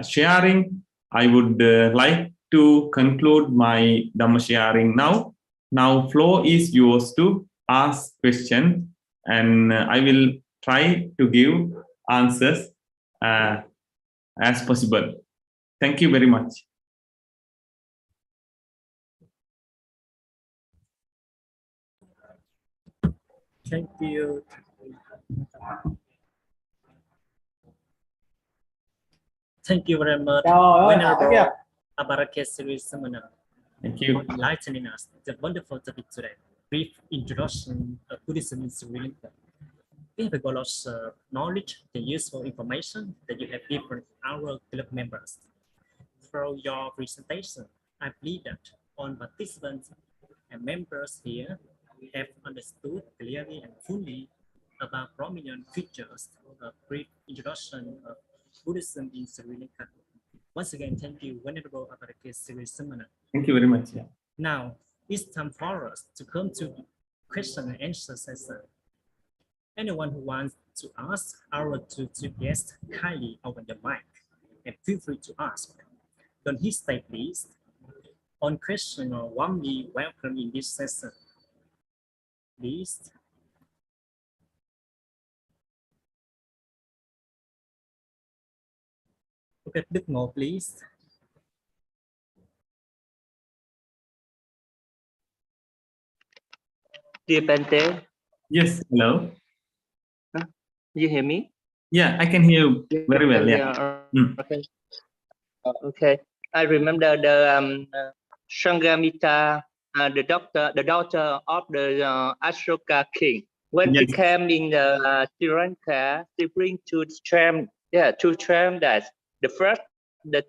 D: sharing. I would like to conclude my Dhamma sharing now. Now floor is yours to ask questions, and I will try to give answers as possible. Thank you very much.
A: Thank you. Thank you very much,
E: Trời ơi, hỏi
A: Venerable
E: kìa.
A: Apparekke Sumana,
D: Thank you.
A: for enlightening us the wonderful topic today. Brief introduction of Buddhism in Sri Lanka. We have a lot of knowledge and useful information that you have given our club members. Through your presentation, I believe that all participants and members here have understood clearly and fully about prominent features of brief introduction of Buddhism in Sri Lanka. Once again, thank you, Venerable Apparekke Sumana.
D: Thank you very much. Yeah.
A: Now, it's time for us to come to question and answer session. Anyone who wants to ask our two guests, kindly open your mic and feel free to ask. Don't hesitate, please. On question or warmly welcome in this session. Please. Okay, Đức Ngộ, please.
F: Dear Bente,
D: Yes. Hello.
F: you hear me?
D: Yeah, I can hear you very well. Yeah.
F: Okay. Okay. I remember the Sanghamitra, the daughter of the Ashoka king. When she
D: Yes.
F: came in the Sri Lanka, she bring two trams. Yeah, two trams. That the first, the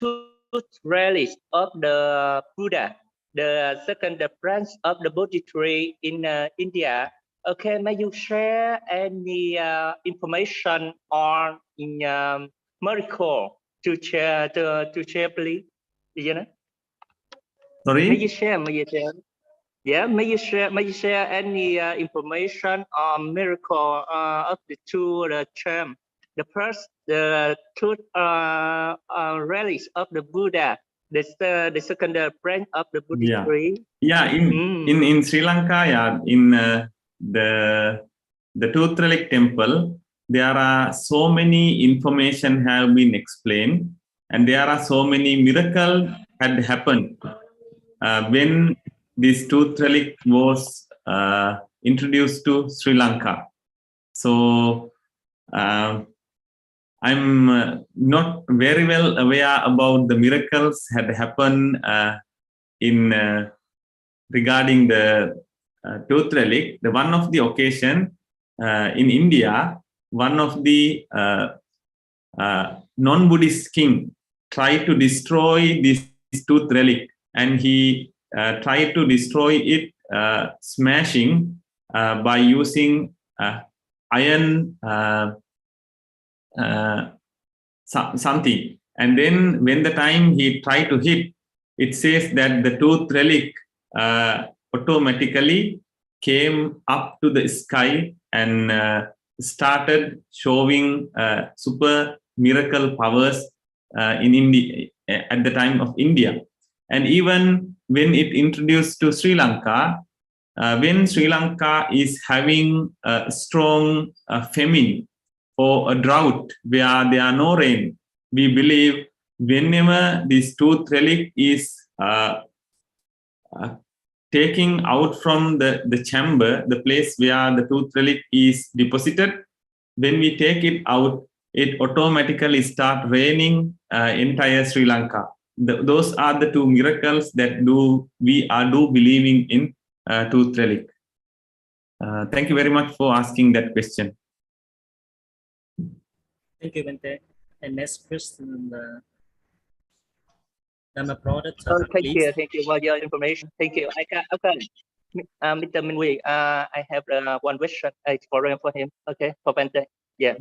F: two relics of the Buddha. The second, the branch of the Bodhi tree in India. Okay, may you share any information on miracle to share, please? You know? May you
D: Sorry.
F: share? Yeah, may you share any information on miracle of the two term? The first, the two relics of the Buddha. The second, the branch of the Bodhi
D: Yeah.
F: tree.
D: Yeah. In Sri Lanka, yeah, in the Tooth Relic Temple, there are so many information have been explained, and there are so many miracles had happened when this Tooth Relic was introduced to Sri Lanka. So I'm not very well aware about the miracles had happened in regarding the Tooth Relic. The one of the occasion in India, one of the non-Buddhist king tried to destroy this Tooth Relic, and he tried to destroy it, smashing by using iron something. And then when the time he tried to hit, it says that the Tooth Relic automatically came up to the sky and started showing super miracle powers in India at the time of India. And even when it introduced to Sri Lanka, when Sri Lanka is having a strong famine or a drought where there are no rain, we believe whenever this Tooth Relic is taking out from the chamber, the place where the Tooth Relic is deposited, when we take it out, it automatically start raining entire Sri Lanka. Those are the two miracles that we are believing in Tooth Relic. Thank you very much for asking that question.
A: Thank you, Bente. And next question, Dhamma product.
F: Thank you for your information. Thank you. Okay. Mr. Minwee, I have one question for him. Okay, for Bente. Yeah.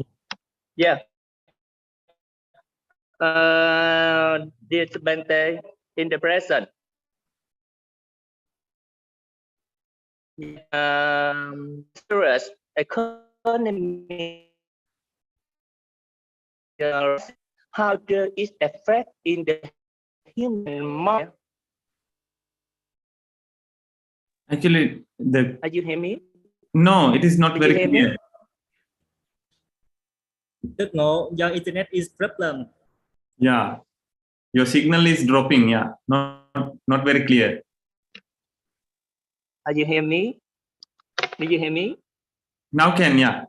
F: Dear Bente, in the present, serious economy, how does it affect in the human mind?
D: Actually,
F: Are you hear me?
D: no, it is not
F: Did
D: very
F: you hear
D: clear.
F: me?
A: Đức Ngộ, your internet is problem.
D: Yeah, your signal is dropping. Yeah, not very clear.
F: Are you hear me? Do you hear me?
D: Now can, yeah.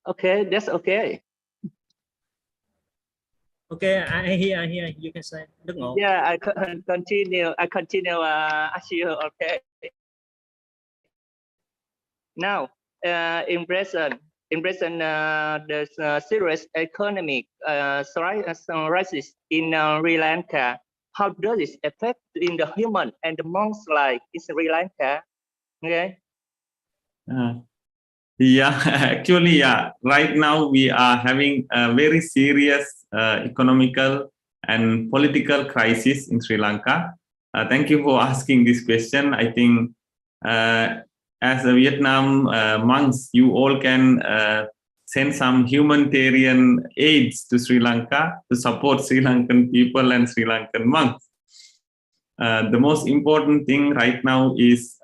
F: Okay, that's okay.
A: Okay, I hear. You can say. Đức Ngộ.
F: Yeah, I continue. I continue. As you okay. Now, in present, there's a serious economic crisis in Sri Lanka. How does it affect in the human and the monks life in Sri Lanka? Okay.
D: Yeah, actually, yeah. Right now we are having a very serious economical and political crisis in Sri Lanka. Thank you for asking this question. I think as a Vietnam monks, you all can send some humanitarian aids to Sri Lanka to support Sri Lankan people and Sri Lankan monks. The most important thing right now is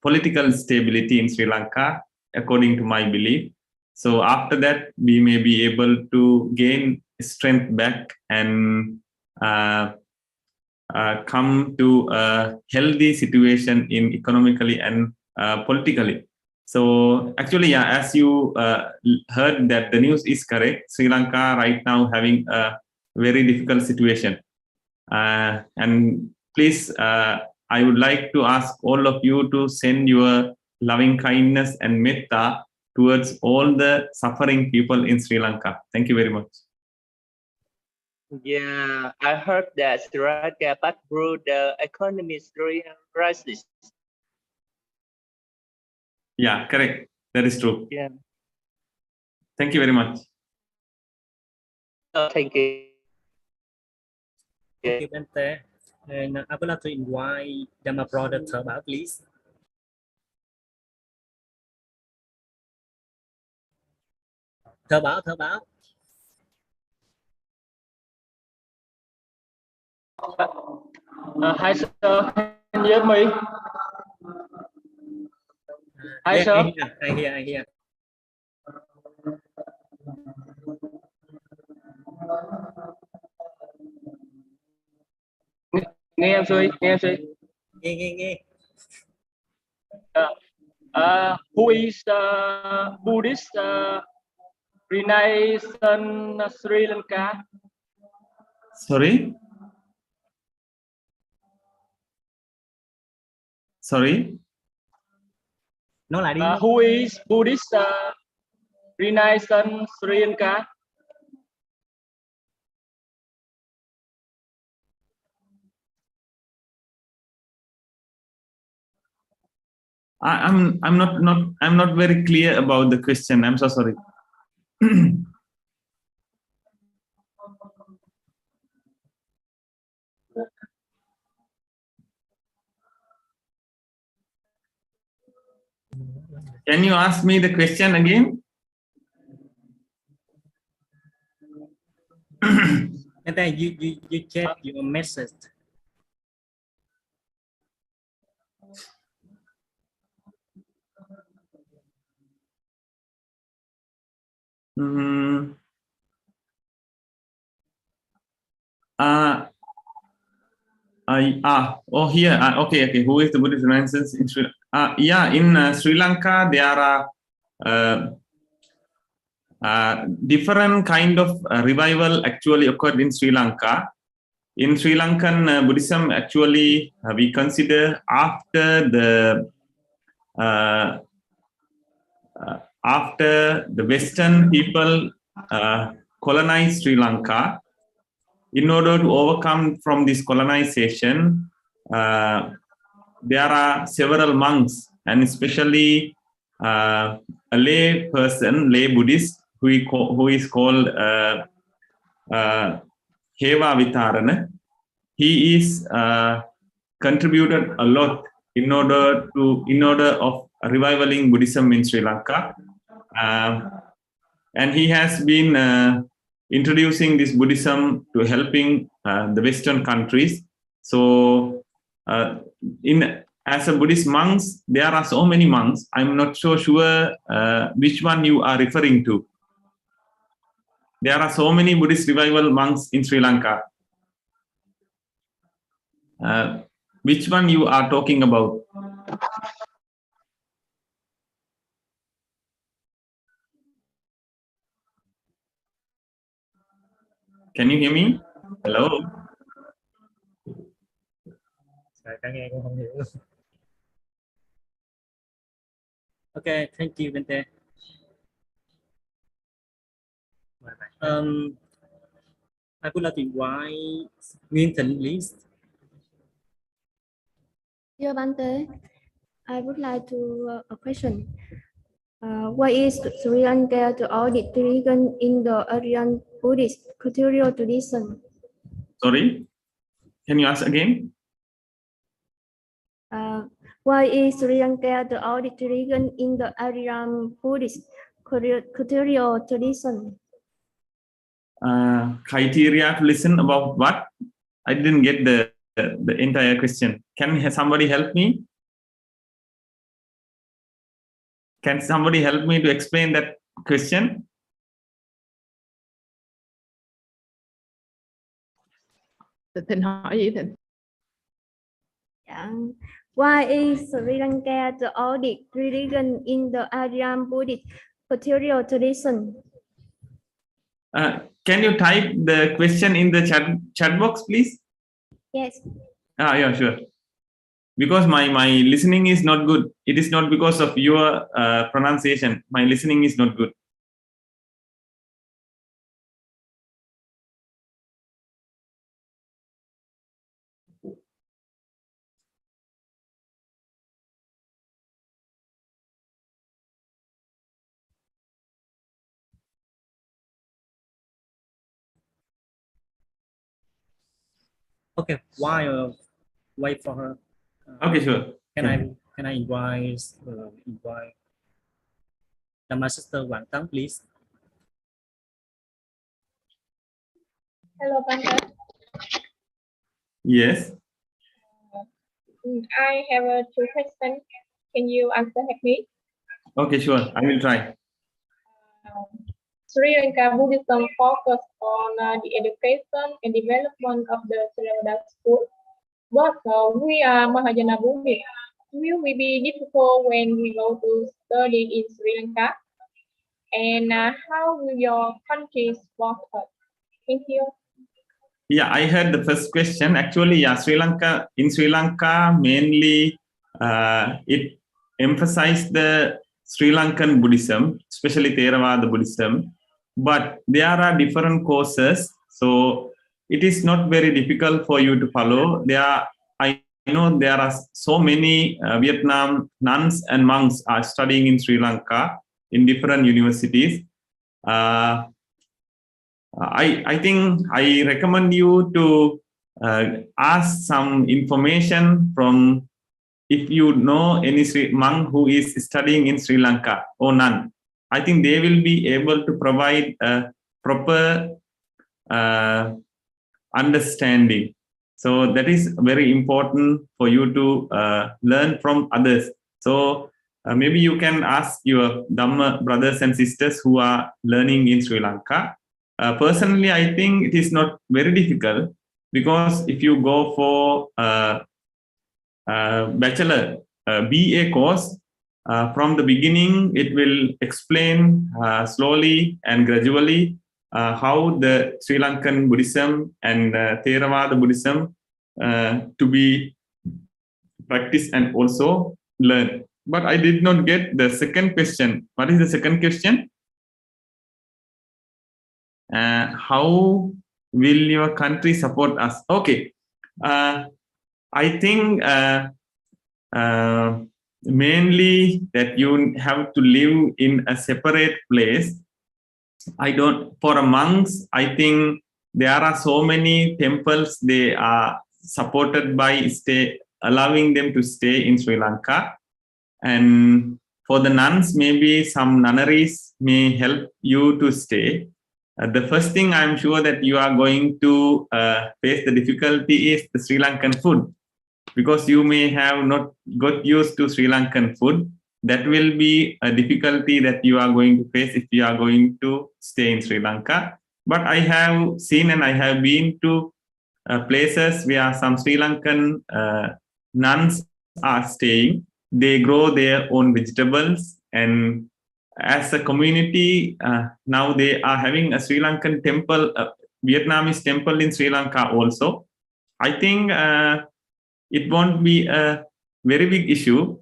D: political stability in Sri Lanka, according to my belief. So after that, we may be able to gain strength back and come to a healthy situation in economically and politically. So actually, yeah, as you heard that the news is correct, Sri Lanka right now having a very difficult situation. And please, I would like to ask all of you to send your loving kindness and metta towards all the suffering people in Sri Lanka. Thank you very much.
F: Yeah, I heard that Sri Lanka passed through the economic crisis.
D: Yeah, correct. That is true.
F: Yeah.
D: Thank you very much.
F: Thank you.
A: Thank you, Bente. And I would like to invite my brother Thơ Bảo, please. Thơ Bảo.
E: Hi sir, can you hear me? Hi
A: Yeah,
E: sir.
A: I hear.
E: Nghe em suy.
A: Nghe.
E: Who is Buddhist Renaissance Sri Lanka?
D: Sorry?
A: Nói lại đi.
E: Who is Buddhist Renaissance Sri Lanka?
D: I'm not very clear about the question. I'm so sorry. Can you ask me the question again?
A: And then you check your message. Here. Okay. Who is the Buddhist Renaissance in Sri Lanka? Yeah, in Sri Lanka there are different kind of revival actually occurred in Sri Lanka. In Sri Lankan Buddhism, actually, we consider after the Western people colonized Sri Lanka. In order to overcome from this colonization, there are several monks, and especially a lay Buddhist, who is called Heva Vitarana. He is contributed a lot in order of reviving Buddhism in Sri Lanka, and he has been introducing this Buddhism to helping the Western countries. So, as a Buddhist monks, there are so many monks. I'm not so sure which one you are referring to. There are so many Buddhist revival monks in Sri Lanka. Which one you are talking about?
D: Can you hear me? Hello.
A: Cả nghe cũng không hiểu. Okay, thank you, Bente. I would like to invite Nguyên Thịnh, please.
C: Dear Bante, I would like to a question. Why is Sri Lanka the oldest religion in the Aryan Buddhist cultural tradition?
D: Sorry. Can you ask again?
C: Why is Sri Lanka the oldest religion in the Aryan Buddhist cultural tradition?
D: Criteria to listen about what? I didn't get the entire question. Can somebody help me? Can somebody help me to explain that question?
G: Thịnh hỏi gì Thịnh?
C: Why is Sri Lanka the oldest religion in the Aryan Buddhist cultural tradition?
D: Can you type the question in the chat box, please?
C: Yes.
D: Yeah, sure. Because my listening is not good. It is not because of your pronunciation. My listening is not good.
A: Okay, while wait for her.
D: Okay, sure.
A: Can I invite my sister Quảng Tấn, please?
H: Hello, Bante.
D: Yes.
H: I have two questions. Can you answer me?
D: Okay, sure. I will try.
H: Sri Lanka Buddhism focus on the education and development of the Srilanka school. But we are Mahayana Buddhists. Will it be difficult when we go to study in Sri Lanka? And how will your country support us? Thank you.
D: Yeah, I heard the first question. Actually, yeah, in Sri Lanka, mainly it emphasized the Sri Lankan Buddhism, especially Theravada Buddhism. But there are different courses, so it is not very difficult for you to follow. I know there are so many Vietnam nuns and monks are studying in Sri Lanka in different universities. I think I recommend you to ask some information from, if you know any monk who is studying in Sri Lanka or nun. I think they will be able to provide a proper understanding. So that is very important for you to learn from others. So maybe you can ask your Dhamma brothers and sisters who are learning in Sri Lanka. Personally, I think it is not very difficult, because if you go for bachelor BA course, from the beginning, it will explain slowly and gradually how the Sri Lankan Buddhism and Theravada Buddhism to be practiced and also learned. But I did not get the second question. What is the second question? How will your country support us? Okay. I think mainly that you have to live in a separate place. For monks, I think there are so many temples they are supported by allowing them to stay in Sri Lanka. And for the nuns, maybe some nunneries may help you to stay. The first thing I'm sure that you are going to face the difficulty is the Sri Lankan food, because you may have not got used to Sri Lankan food. That will be a difficulty that you are going to face if you are going to stay in Sri Lanka. But I have seen and I have been to places where some Sri Lankan nuns are staying. They grow their own vegetables, and as a community, now they are having a Sri Lankan temple, Vietnamese temple in Sri Lanka also. I think it won't be a very big issue.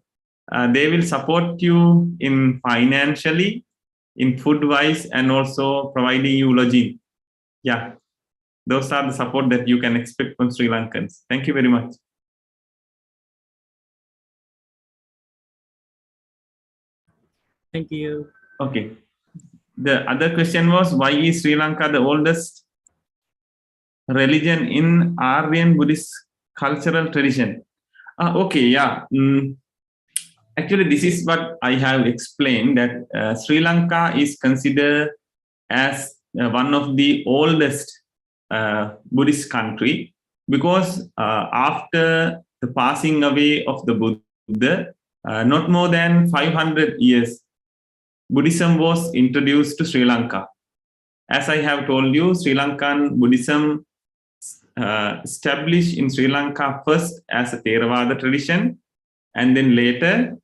D: They will support you in financially, in food wise, and also providing you lodging. Yeah, those are the support that you can expect from Sri Lankans. Thank you very much.
A: Thank you.
D: Okay. The other question was, why is Sri Lanka the oldest religion in Aryan Buddhist cultural tradition? Okay, yeah. Actually, this is what I have explained, that Sri Lanka is considered as one of the oldest Buddhist country, because after the passing away of the Buddha, not more than 500 years, Buddhism was introduced to Sri Lanka. As I have told you, Sri Lankan Buddhism established in Sri Lanka first as a Theravada tradition, and then later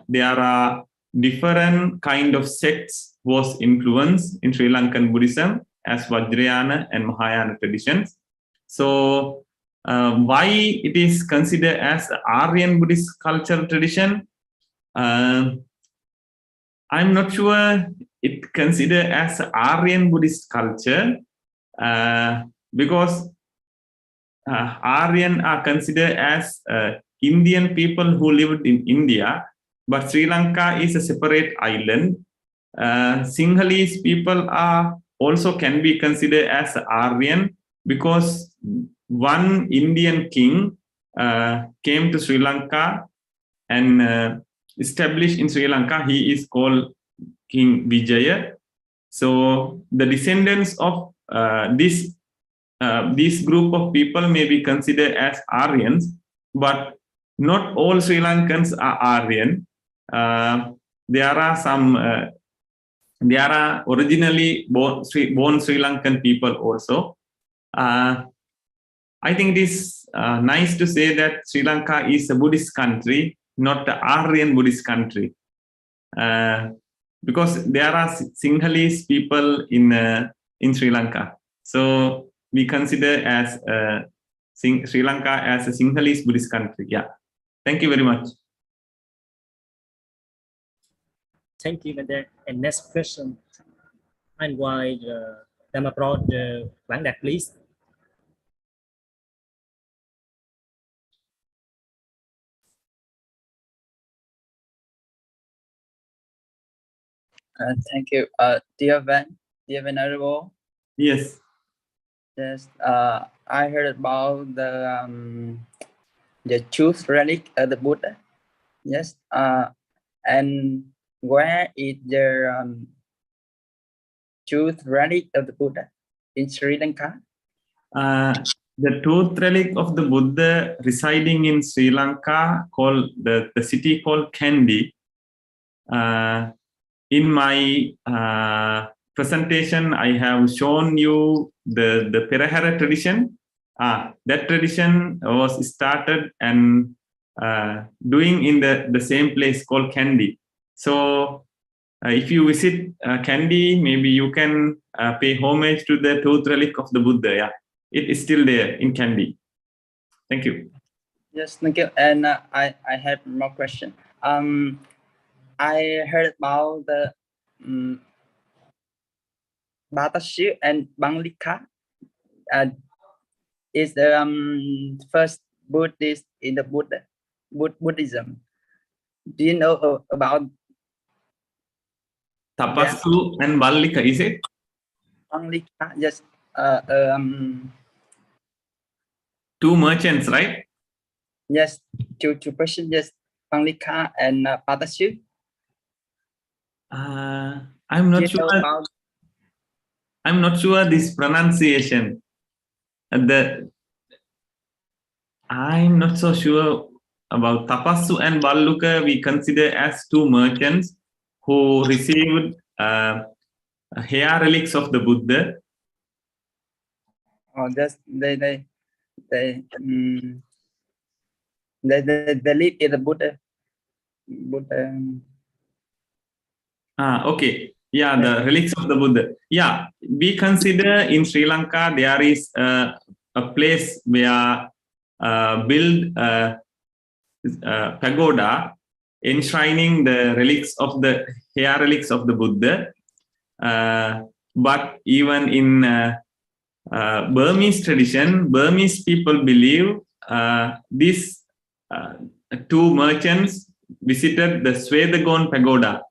D: there are different kind of sects was influenced in Sri Lankan Buddhism as Vajrayana and Mahayana traditions. So why it is considered as the Aryan Buddhist cultural tradition? I'm not sure it considered as Aryan Buddhist culture, because Aryan are considered as Indian people who lived in India, but Sri Lanka is a separate island. Sinhalese people are also can be considered as Aryan, because one Indian king came to Sri Lanka and established in Sri Lanka. He is called King Vijaya. So the descendants of this group of people may be considered as Aryans, but not all Sri Lankans are Aryan. There are some. There are originally born Sri Lankan people also. I think it is nice to say that Sri Lanka is a Buddhist country, not the Aryan Buddhist country, because there are Sinhalese people in Sri Lanka. So we consider as Sri Lanka as a Sinhalese Buddhist country. Yeah. Thank you very much.
A: Thank you, Vande. And next question. And why Dhamma abroad Quảng Đạt, please.
I: Thank you. Dear Venerable.
D: Yes.
I: Yes. I heard about the truth relic of the Buddha. Yes. And where is the truth relic of the Buddha? In Sri Lanka?
D: The truth relic of the Buddha residing in Sri Lanka, called the city called Kandy. In my presentation, I have shown you the Perahera tradition. That tradition was started and doing in the same place called Kandy. So if you visit Kandy, maybe you can pay homage to the truth relic of the Buddha. Yeah, it is still there in Kandy. Thank you.
I: Yes, thank you. And I have more question. I heard about the Batashi and Banglika. Is the first Buddhist in the Buddhism. Do you know about
D: Tapassu and Ballika, is it?
I: Banglika? Yes.
D: Two merchants, right?
I: Yes, two persons. Yes, Banglika and Batashi.
D: I'm not sure. I'm not sure this pronunciation. I'm not so sure about Tapassu and Balluka. We consider as two merchants who received hair relics of the Buddha.
I: Oh, just they live in the Buddha.
D: Okay. Yeah, the relics of the Buddha. Yeah, we consider in Sri Lanka there is a place where build pagoda enshrining the relics of the hair relics of the Buddha. But even in Burmese tradition, Burmese people believe these two merchants visited the Swethagon pagoda.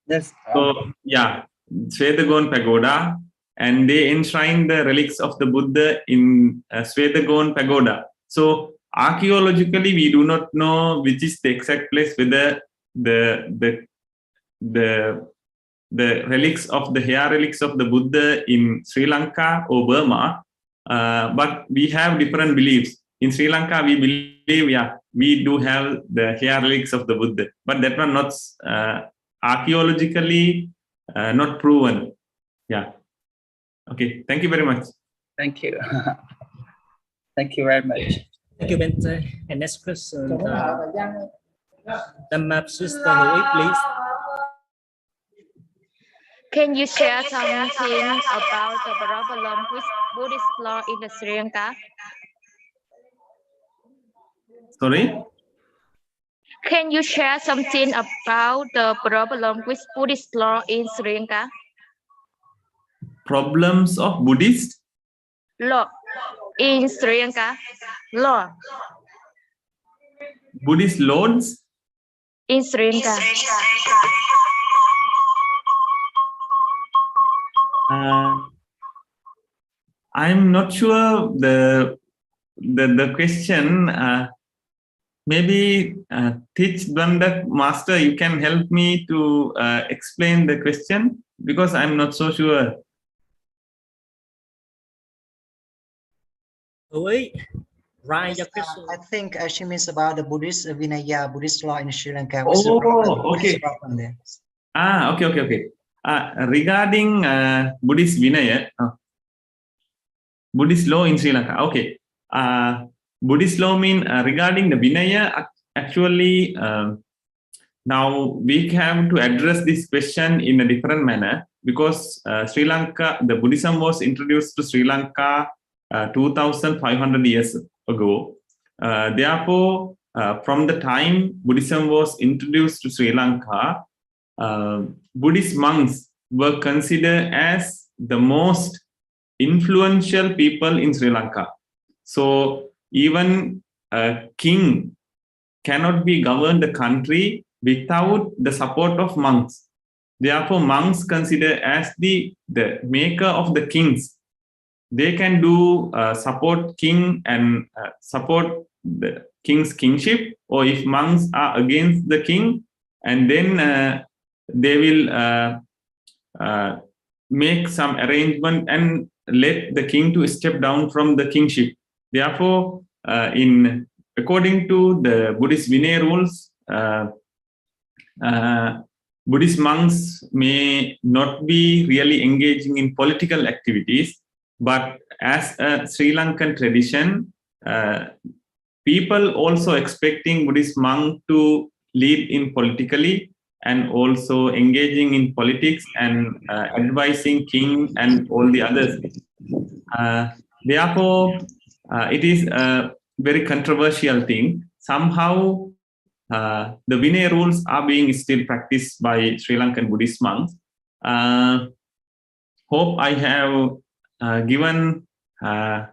I: Yes.
D: So yeah, Swethagon pagoda, and they enshrine the relics of the Buddha in Swethagon pagoda. So archaeologically, we do not know which is the exact place, whether the relics of the hair relics of the Buddha in Sri Lanka or Burma, but we have different beliefs. In Sri Lanka, we believe, yeah, we do have the hair relics of the Buddha, but that one not archaeologically not proven. Yeah. Okay. Thank you very much.
I: Thank you. Thank you very much.
A: Thank you, Bente. And next question, the map sister Louis, please.
C: Can you share something about the problem with Buddhist law in the Sri Lanka?
D: Sorry.
C: Can you share something about the problem with Buddhist law in Sri Lanka?
D: Problems of Buddhist
C: Law in Sri Lanka. Law
D: Buddhist lords
C: in Sri Lanka.
D: I'm not sure the question. Maybe Teach Dwandak Master, you can help me to explain the question, because I'm not so sure.
A: Louis, write your question.
B: I think she means about the Buddhist Vinaya, Buddhist law in Sri Lanka.
D: Oh,
B: What is
D: okay.
B: the problem there?
D: Okay. Regarding Buddhist Vinaya, Buddhist law in Sri Lanka. Okay. Buddhist law mean regarding the Vinaya. Actually, now we have to address this question in a different manner, because Sri Lanka, the Buddhism was introduced to Sri Lanka 2,500 years ago. Therefore, from the time Buddhism was introduced to Sri Lanka, Buddhist monks were considered as the most influential people in Sri Lanka. So even a king cannot be governed the country without the support of monks. Therefore, monks considered as the maker of the kings. They can do support king and support the king's kingship, or if monks are against the king, and then they will make some arrangement and let the king to step down from the kingship. Therefore, according to the Buddhist Vinaya rules, Buddhist monks may not be really engaging in political activities, but as a Sri Lankan tradition, people also expecting Buddhist monk to lead in politically and also engaging in politics and advising king and all the others. Therefore, it is a very controversial thing. Somehow, the Vinaya rules are being still practiced by Sri Lankan Buddhist monks. Hope I have given a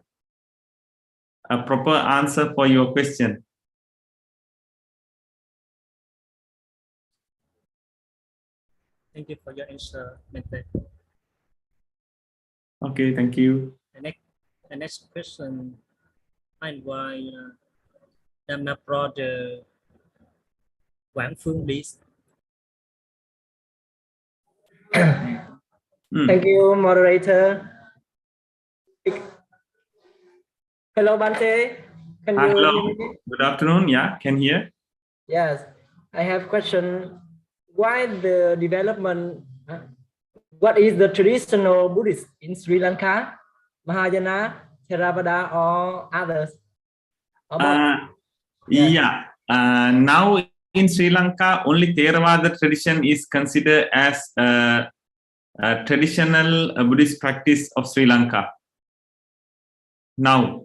D: proper answer for your question.
A: Thank you for your answer, Bente.
D: Okay, thank you.
A: The next question, I invite my brother Quang Phương, please.
J: Thank you, moderator. Hello, Bante. Can you
D: Hello.
J: hear me?
D: Good afternoon. Yeah, can hear.
J: Yes, I have question. Why the development? What is the traditional Buddhist in Sri Lanka, Mahayana, Theravada, or others? Or both?
D: Yeah. Now in Sri Lanka, only Theravada tradition is considered as traditional Buddhist practice of Sri Lanka now.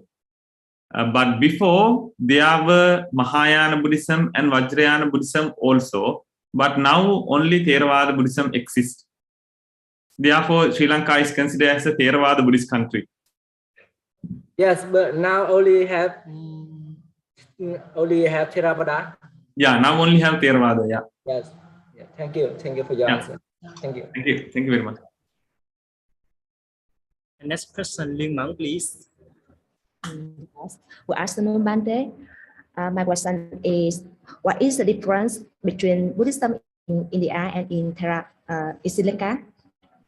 D: But before, there were Mahayana Buddhism and Vajrayana Buddhism also, but now only Theravada Buddhism exists. Therefore, Sri Lanka is considered as a Theravada Buddhist country.
J: Yes, but now only have Theravada.
D: Yeah, now only have Theravada. Yeah.
J: Yes. Yeah, thank you for your answer. Thank you.
D: Thank you very much.
A: Next question, Ling Mang, please.
K: Good afternoon, Bante. My question is, what is the difference between Buddhism in India and in Sri Lanka?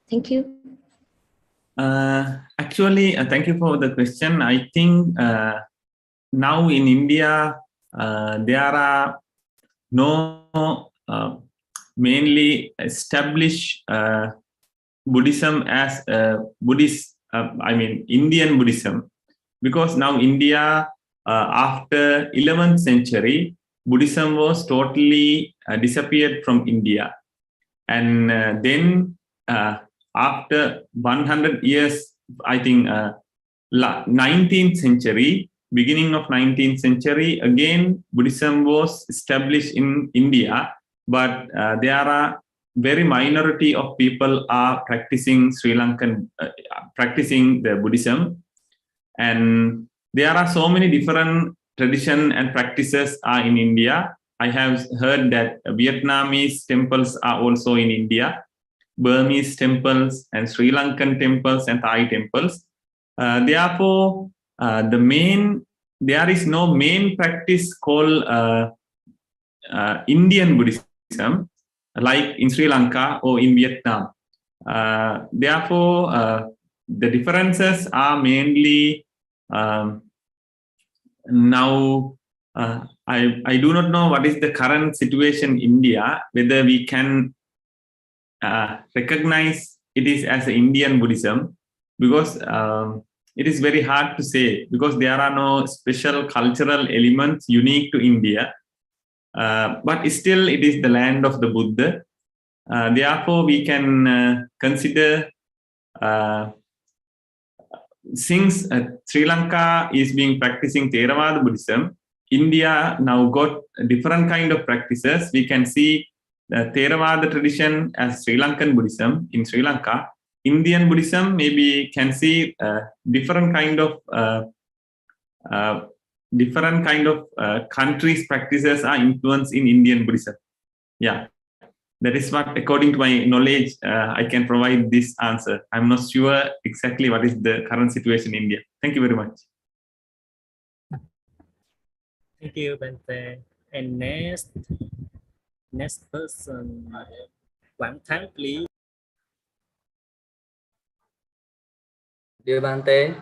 K: Thank you.
D: Actually, thank you for the question. I think now in India, there are no mainly established Buddhism as Buddhist, Indian Buddhism, because now India, after 11th century, Buddhism was totally disappeared from India. And then after 100 years, I think 19th century, beginning of 19th century, again, Buddhism was established in India, but there are very minority of people are practicing Sri Lankan, practicing the Buddhism. And there are so many different traditions and practices are in India. I have heard that Vietnamese temples are also in India, Burmese temples and Sri Lankan temples and Thai temples. Therefore, there is no main practice called Indian Buddhism, like in Sri Lanka or in Vietnam. Therefore, the differences are mainly now. I do not know what is the current situation in India, whether we can recognize it is as an Indian Buddhism, because it is very hard to say, because there are no special cultural elements unique to India. But still, it is the land of the Buddha. Therefore, we can consider, since Sri Lanka is being practicing Theravada Buddhism, India now got a different kind of practices. We can see the Theravada tradition as Sri Lankan Buddhism in Sri Lanka. Indian Buddhism, maybe can see different kind of countries' practices are influenced in Indian Buddhism. Yeah, that is what, according to my knowledge, I can provide this answer. I'm not sure exactly what is the current situation in India. Thank you very much.
A: Thank you, Bante. And next person, Quang Thang, please.
J: Dear Bante.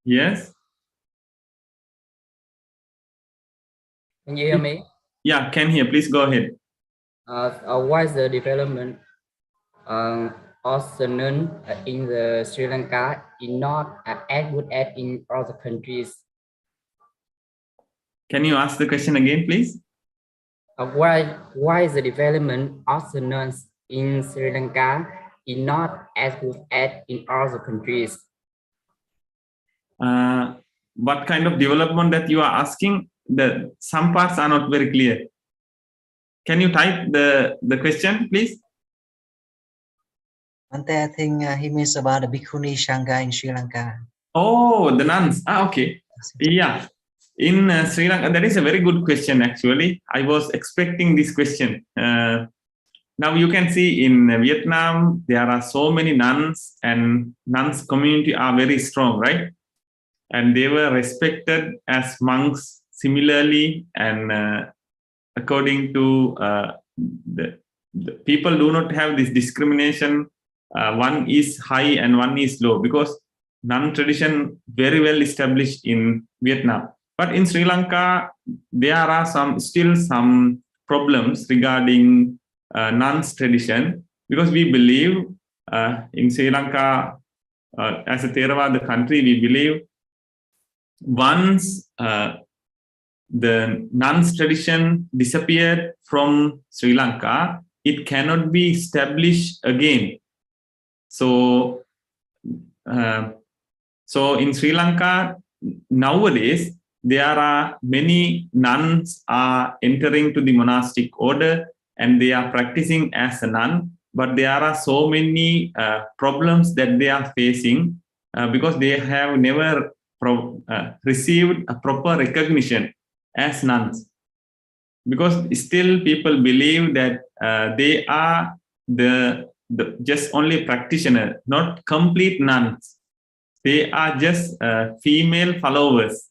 D: Yes.
J: Can you hear me?
D: Yeah, can hear. Please go ahead.
J: Why is the development also known in the Sri Lanka is not as good as in other countries?
D: Can you ask the question again, please?
J: Why is the development also known in Sri Lanka is not as good as in other countries?
D: What kind of development that you are asking? Some parts are not very clear. Can you type the question, please?
B: Bante, I think he means about the Bhikkhuni Sangha in Sri Lanka.
D: Oh, the nuns. Okay. Yeah. In Sri Lanka, that is a very good question, actually. I was expecting this question. Now you can see in Vietnam, there are so many nuns, and nuns community are very strong, right? And they were respected as monks similarly, and according to the people do not have this discrimination. One is high and one is low, because nun tradition very well established in Vietnam. But in Sri Lanka, there are still some problems regarding nuns tradition, because we believe in Sri Lanka, as a Theravada country, we believe once the nuns tradition disappeared from Sri Lanka, it cannot be established again. So, so in Sri Lanka nowadays, there are many nuns are entering to the monastic order and they are practicing as a nun, but there are so many problems that they are facing because they have never received a proper recognition as nuns. Because still people believe that they are the just only practitioner, not complete nuns. They are just female followers.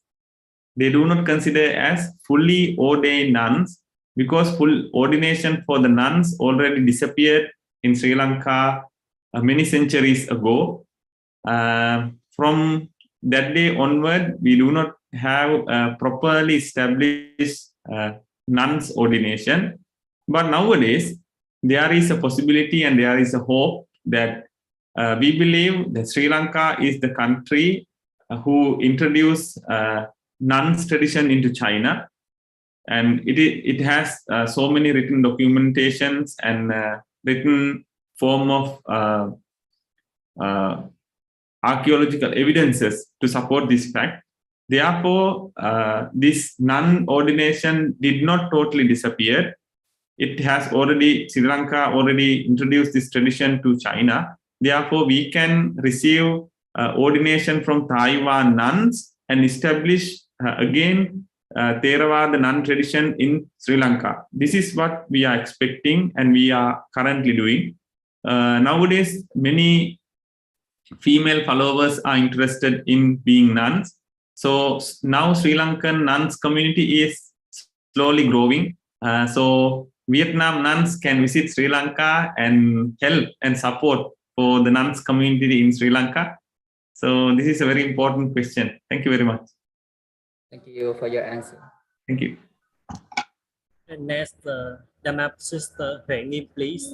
D: They do not consider as fully ordained nuns because full ordination for the nuns already disappeared in Sri Lanka many centuries ago. From that day onward, we do not have properly established nuns ordination. But nowadays, there is a possibility and there is a hope that we believe that Sri Lanka is the country who introduced nuns tradition into China, and it has so many written documentations and written form of archaeological evidences to support this fact. Therefore, this nun ordination did not totally disappear. It has already, Sri Lanka already introduced this tradition to China. Therefore, we can receive ordination from Taiwan nuns and establish again Theravada nun tradition in Sri Lanka. This is what we are expecting and we are currently doing. Nowadays, many female followers are interested in being nuns. So now Sri Lankan nuns community is slowly growing. So Vietnam nuns can visit Sri Lanka and help and support for the nuns community in Sri Lanka. So this is a very important question. Thank you very much.
J: Thank you for your answer.
D: Thank you.
A: And next, the map sister Reni, please.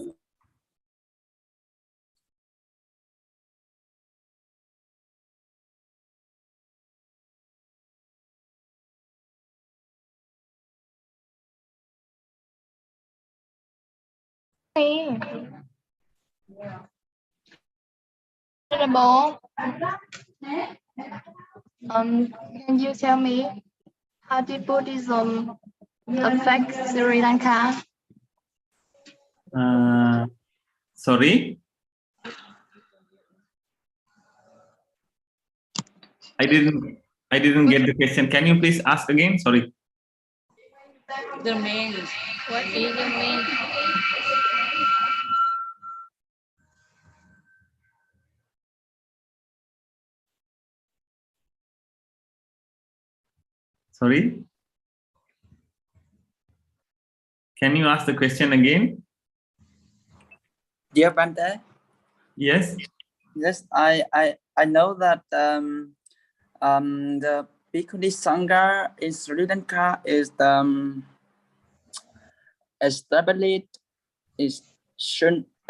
H: Honorable, can you tell me how did Buddhism affect Sri Lanka?
D: Sorry, I didn't get the question. Can you please ask again? Sorry.
C: The main. What is the main?
D: Sorry. Can you ask the question again?
I: Dear Bante,
D: Yes.
I: yes, I know that the Bhikkhuni Sangha in Sri Lanka is established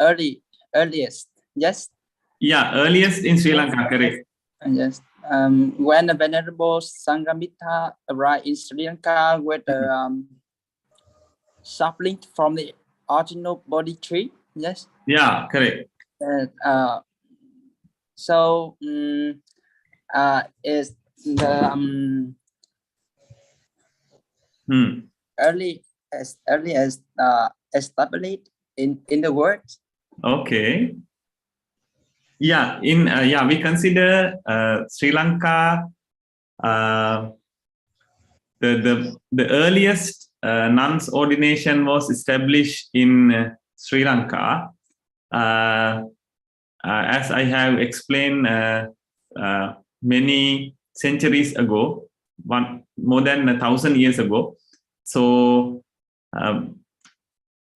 I: earliest. Yes.
D: Yeah, earliest in Sri Lanka, correct.
I: Yes. When the Venerable Sanghamitra arrived in Sri Lanka with the sapling from the original Bodhi tree. Yes.
D: Yeah, correct.
I: So is the early as established in the world.
D: Okay. Yeah, in yeah, we consider Sri Lanka the earliest nuns ordination was established in Sri Lanka. As I have explained many centuries ago, more than 1,000 years ago. So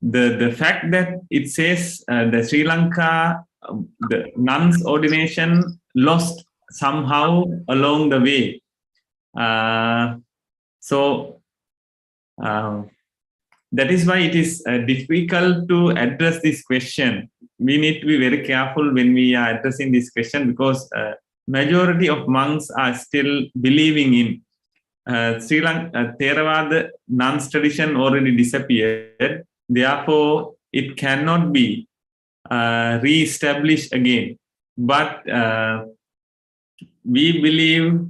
D: the fact that it says the Sri Lanka the nuns ordination lost somehow along the way. So that is why it is difficult to address this question. We need to be very careful when we are addressing this question because majority of monks are still believing in Sri Lanka Theravada nuns tradition already disappeared. Therefore, it cannot be re-establish again. But we believe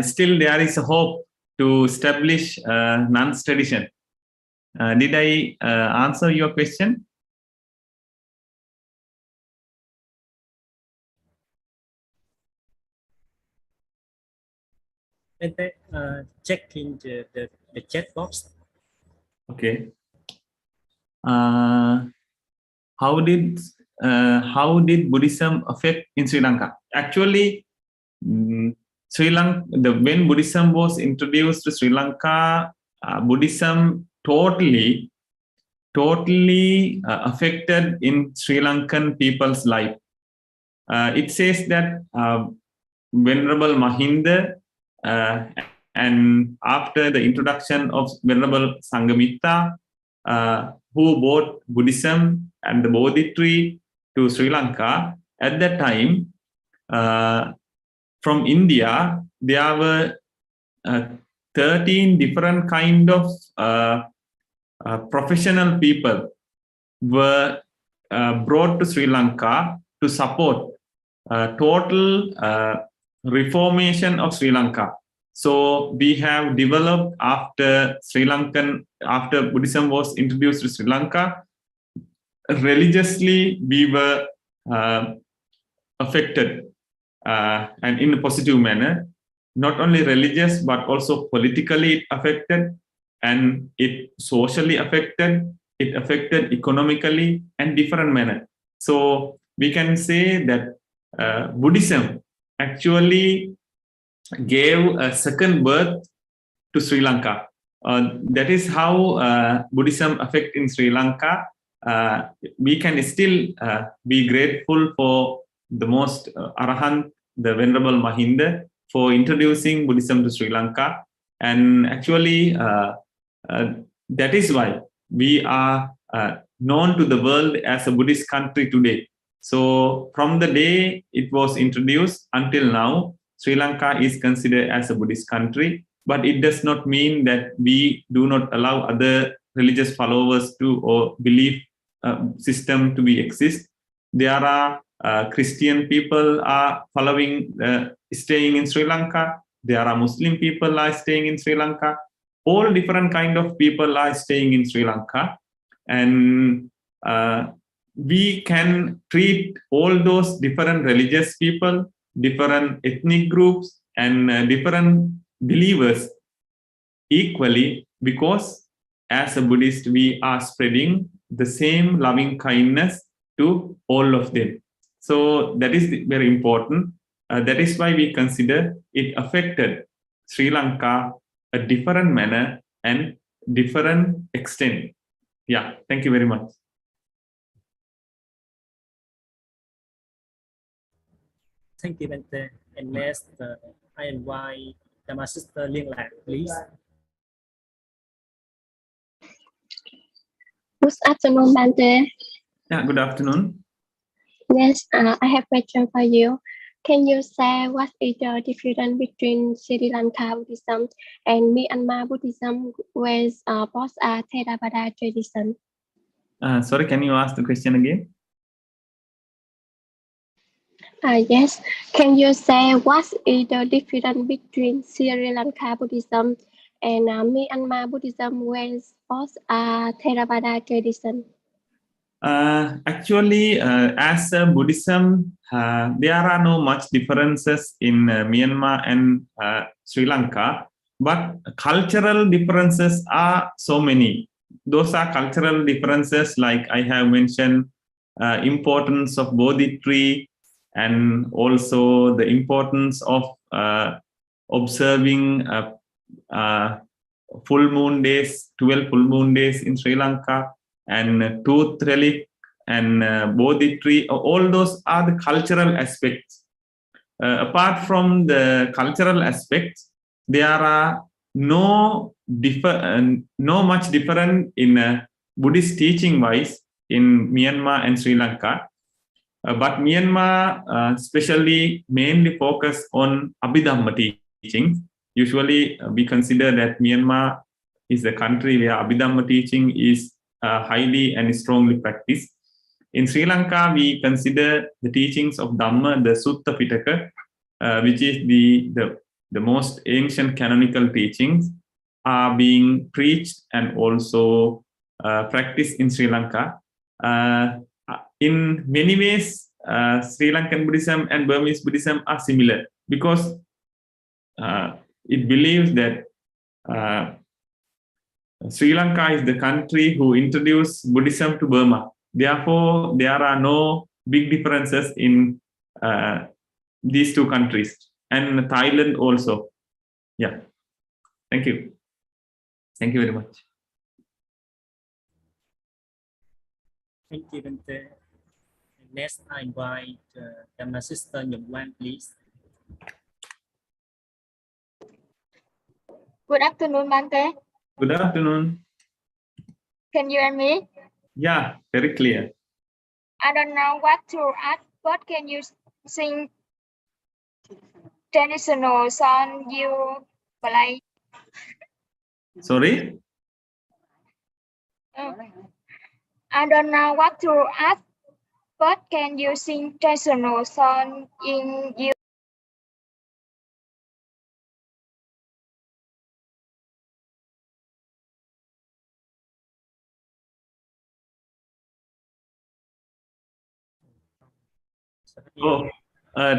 D: still there is a hope to establish nuns tradition. Did I answer your question?
A: And then check in the chat box.
D: Okay. How did Buddhism affect in Sri Lanka? Actually, Sri Lanka, when Buddhism was introduced to Sri Lanka, Buddhism totally affected in Sri Lankan people's life. It says that Venerable Mahinda and after the introduction of Venerable Sangamitta, who brought Buddhism and the Bodhi tree to Sri Lanka, at that time, from India, there were 13 different kind of professional people were brought to Sri Lanka to support total reformation of Sri Lanka. So we have developed after Buddhism was introduced to Sri Lanka, religiously we were affected and in a positive manner. Not only religious, but also politically it affected, and it socially affected, it affected economically and different manner. So we can say that Buddhism actually gave a second birth to Sri Lanka. That is how Buddhism affect in Sri Lanka. We can still be grateful for the most Arahant, the Venerable Mahinda, for introducing Buddhism to Sri Lanka. And actually, that is why we are known to the world as a Buddhist country today. So from the day it was introduced until now, Sri Lanka is considered as a Buddhist country, but it does not mean that we do not allow other religious followers to or belief system to be exist. There are Christian people are following, staying in Sri Lanka. There are Muslim people are staying in Sri Lanka. All different kind of people are staying in Sri Lanka, and we can treat all those different religious people, different ethnic groups, and different believers equally, because as a Buddhist we are spreading the same loving kindness to all of them. So that is very important. That is why we consider it affected Sri Lanka a different manner and different extent. Yeah, thank you very much.
A: Thank you, Bente. And next, I invite my sister Liên Lạc, please.
L: Good afternoon, Bente.
D: Yeah, good afternoon.
L: Yes, I have a question for you. Can you say what is the difference between Sri Lanka Buddhism and Myanmar Buddhism, with both are Theravada tradition?
D: Sorry, can you ask the question again?
L: Yes. Can you say what is the difference between Sri Lanka Buddhism and Myanmar Buddhism, with both are Theravada tradition?
D: Actually, as Buddhism, there are no much differences in Myanmar and Sri Lanka, but cultural differences are so many. Those are cultural differences, like I have mentioned, importance of Bodhi tree, and also the importance of observing full moon days, 12 full moon days in Sri Lanka, and tooth relic and Bodhi tree. All those are the cultural aspects. Apart from the cultural aspects, there are no much different in Buddhist teaching wise in Myanmar and Sri Lanka. But Myanmar especially mainly focus on Abhidhamma teachings. Usually we consider that Myanmar is the country where Abhidhamma teaching is highly and strongly practiced. In Sri Lanka, we consider the teachings of Dhamma, the Sutta Pitaka, which is the most ancient canonical teachings, are being preached and also practiced in Sri Lanka. In many ways, Sri Lankan Buddhism and Burmese Buddhism are similar because it believes that Sri Lanka is the country who introduced Buddhism to Burma. Therefore, there are no big differences in these two countries, and Thailand also. Yeah. Thank you. Thank you very much.
A: Thank you, Bante. Next, I invite my sister Nhung Wan, please.
M: Good afternoon, Bante.
D: Good afternoon.
M: Can you hear me?
D: Yeah, very clear.
M: I don't know what to ask, but can you sing traditional song you play?
D: Sorry?
M: I don't know what to ask, but can you sing traditional song in you?
D: Oh,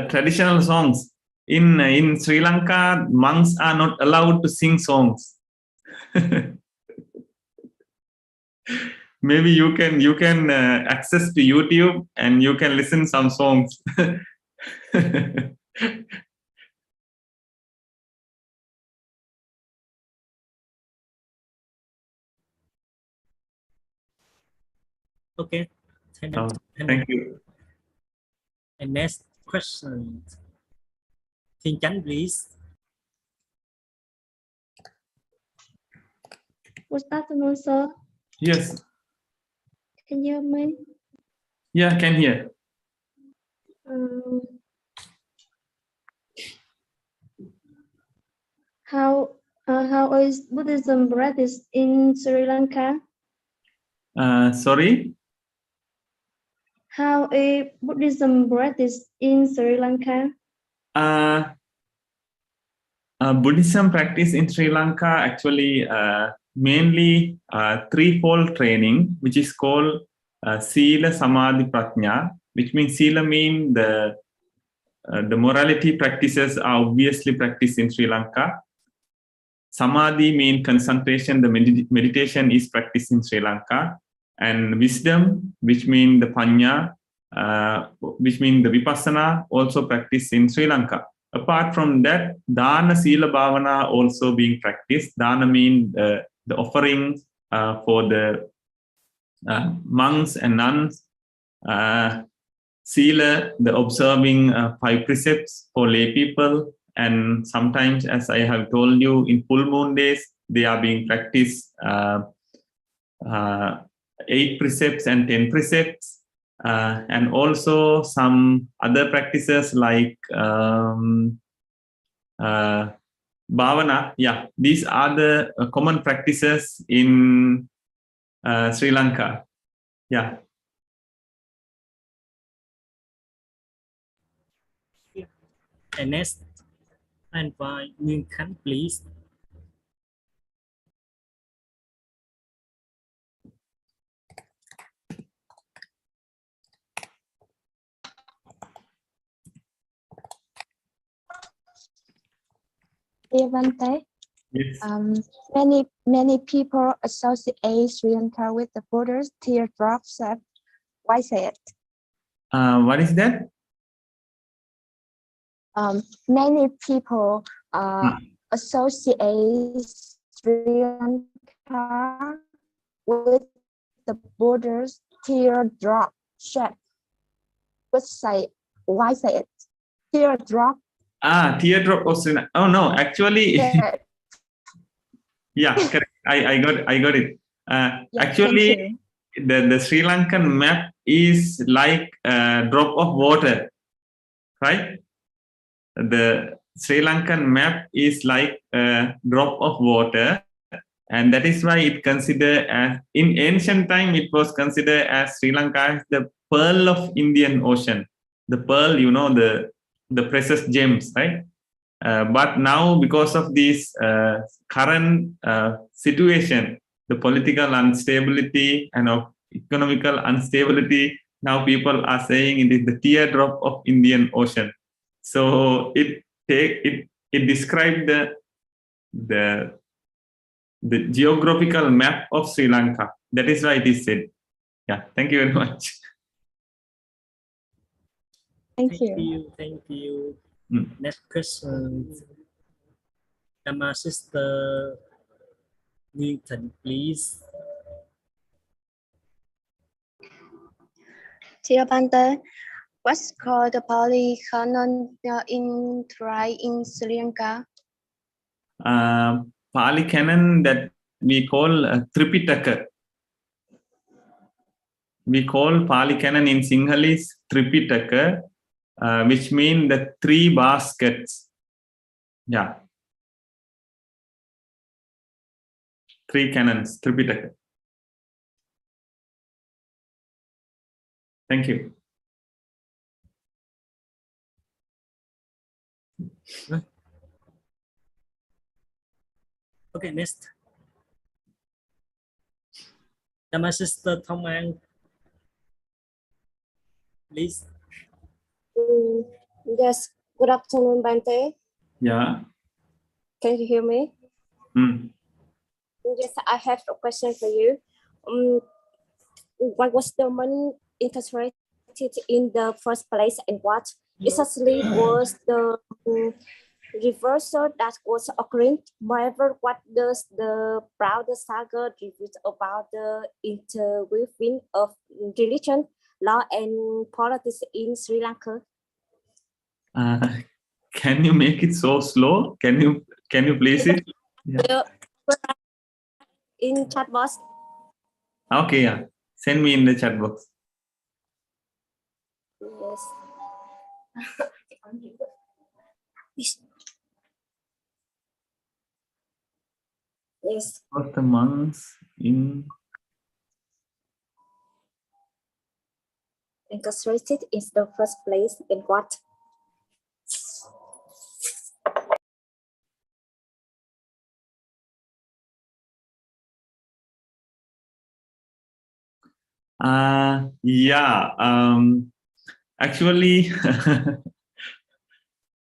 D: traditional songs. In Sri Lanka, monks are not allowed to sing songs. Maybe you can access to YouTube and you can listen some songs.
A: Okay.
D: Thank you.
A: And next question. Thiên Chánh, please.
N: Good afternoon, sir.
D: Yes.
N: Can you hear me?
D: Yeah, I can hear.
N: How is Buddhism practiced in Sri Lanka?
D: Sorry?
N: How is Buddhism practiced in Sri Lanka?
D: Buddhism practice in Sri Lanka actually mainly threefold training, which is called Sila, Samadhi, Prajna, which means Sila means the morality practices are obviously practiced in Sri Lanka. Samadhi means concentration, the meditation is practiced in Sri Lanka. And wisdom, which means the Panya, which means the Vipassana, also practiced in Sri Lanka. Apart from that, Dana, Sila, Bhavana also being practiced. Dana means the offering for the monks and nuns. Sila, the observing 5 precepts for lay people. And sometimes, as I have told you, in full moon days, they are being practiced 8 precepts and 10 precepts. And also some other practices like bhavana. Yeah, these are the common practices in Sri Lanka. Yeah.
A: And next, I invite Nguyen Khanh, please.
C: Bante.
D: Yes.
C: Many people associate Sri Lanka with the Buddha's teardrop shape. Why say it?
D: What is that?
C: Many people associate Sri Lanka with the Buddha's teardrop shape. Why say it? Teardrop.
D: Teardrop of Sri Lanka. Oh no, actually, yeah, correct. I got it. Actually, the Sri Lankan map is like a drop of water, right? The Sri Lankan map is like a drop of water, And that is why it considered as, in ancient time, it was considered as Sri Lanka as the pearl of Indian Ocean. The pearl, you know, the precious gems, right? But now, because of this current situation, the political instability and of economical instability, now people are saying it is the teardrop of Indian Ocean. So it described the geographical map of Sri Lanka. That is why it is said. Yeah, thank you very much.
K: Thank you.
A: Thank you. Next question. My sister Newton, please.
O: Dear Bante, what's called the polycanon in tribe in Sri Lanka?
D: Pali canon that we call Tripitaka. We call Pali canon in Sinhalese Tripitaka, which means the 3 baskets. Yeah. 3 canons, Tripitaka. Thank you.
A: Okay, next. My sister Thomang, please.
O: Yes, good afternoon, Bante.
D: Yeah.
O: Can you hear me? Yes, I have a question for you. What was the money interested in the first place, and what exactly was the reversal that was occurring? Moreover, what does the broader saga reveal about the interweaving of religion, law, and politics in Sri Lanka?
D: Can you make it so slow? Can you please it? Yeah.
O: In chat box.
D: Okay, yeah. Send me in the chat box.
O: Yes. Yes.
D: What the monks in
O: incarcerated is the first place in what?
D: Actually,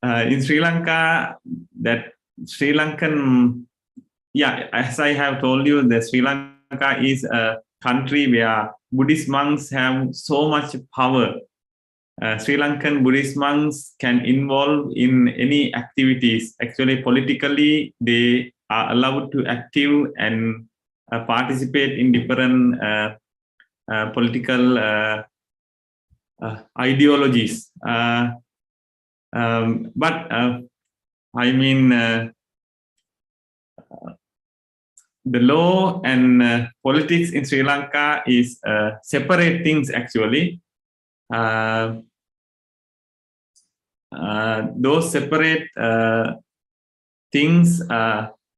D: in Sri Lanka, that Sri Lankan, yeah, as I have told you, the Sri Lanka is a country where Buddhist monks have so much power. Sri Lankan Buddhist monks can involve in any activities. Actually, politically, they are allowed to active and participate in different political ideologies. But I mean, the law and politics in Sri Lanka is separate things actually. Those separate things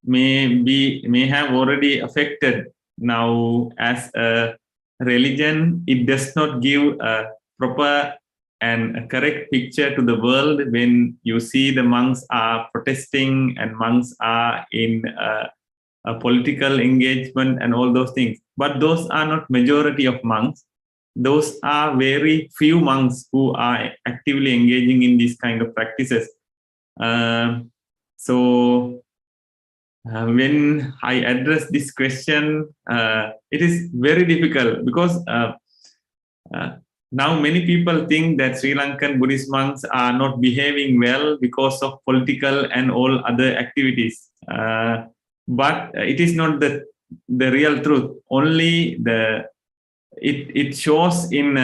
D: may have already affected now as a religion. It does not give a proper and a correct picture to the world when you see the monks are protesting and monks are in a political engagement and all those things. But those are not majority of monks. Those are very few monks who are actively engaging in these kind of practices. So when I address this question, it is very difficult because now many people think that Sri Lankan Buddhist monks are not behaving well because of political and all other activities. But it is not the real truth. Only it shows in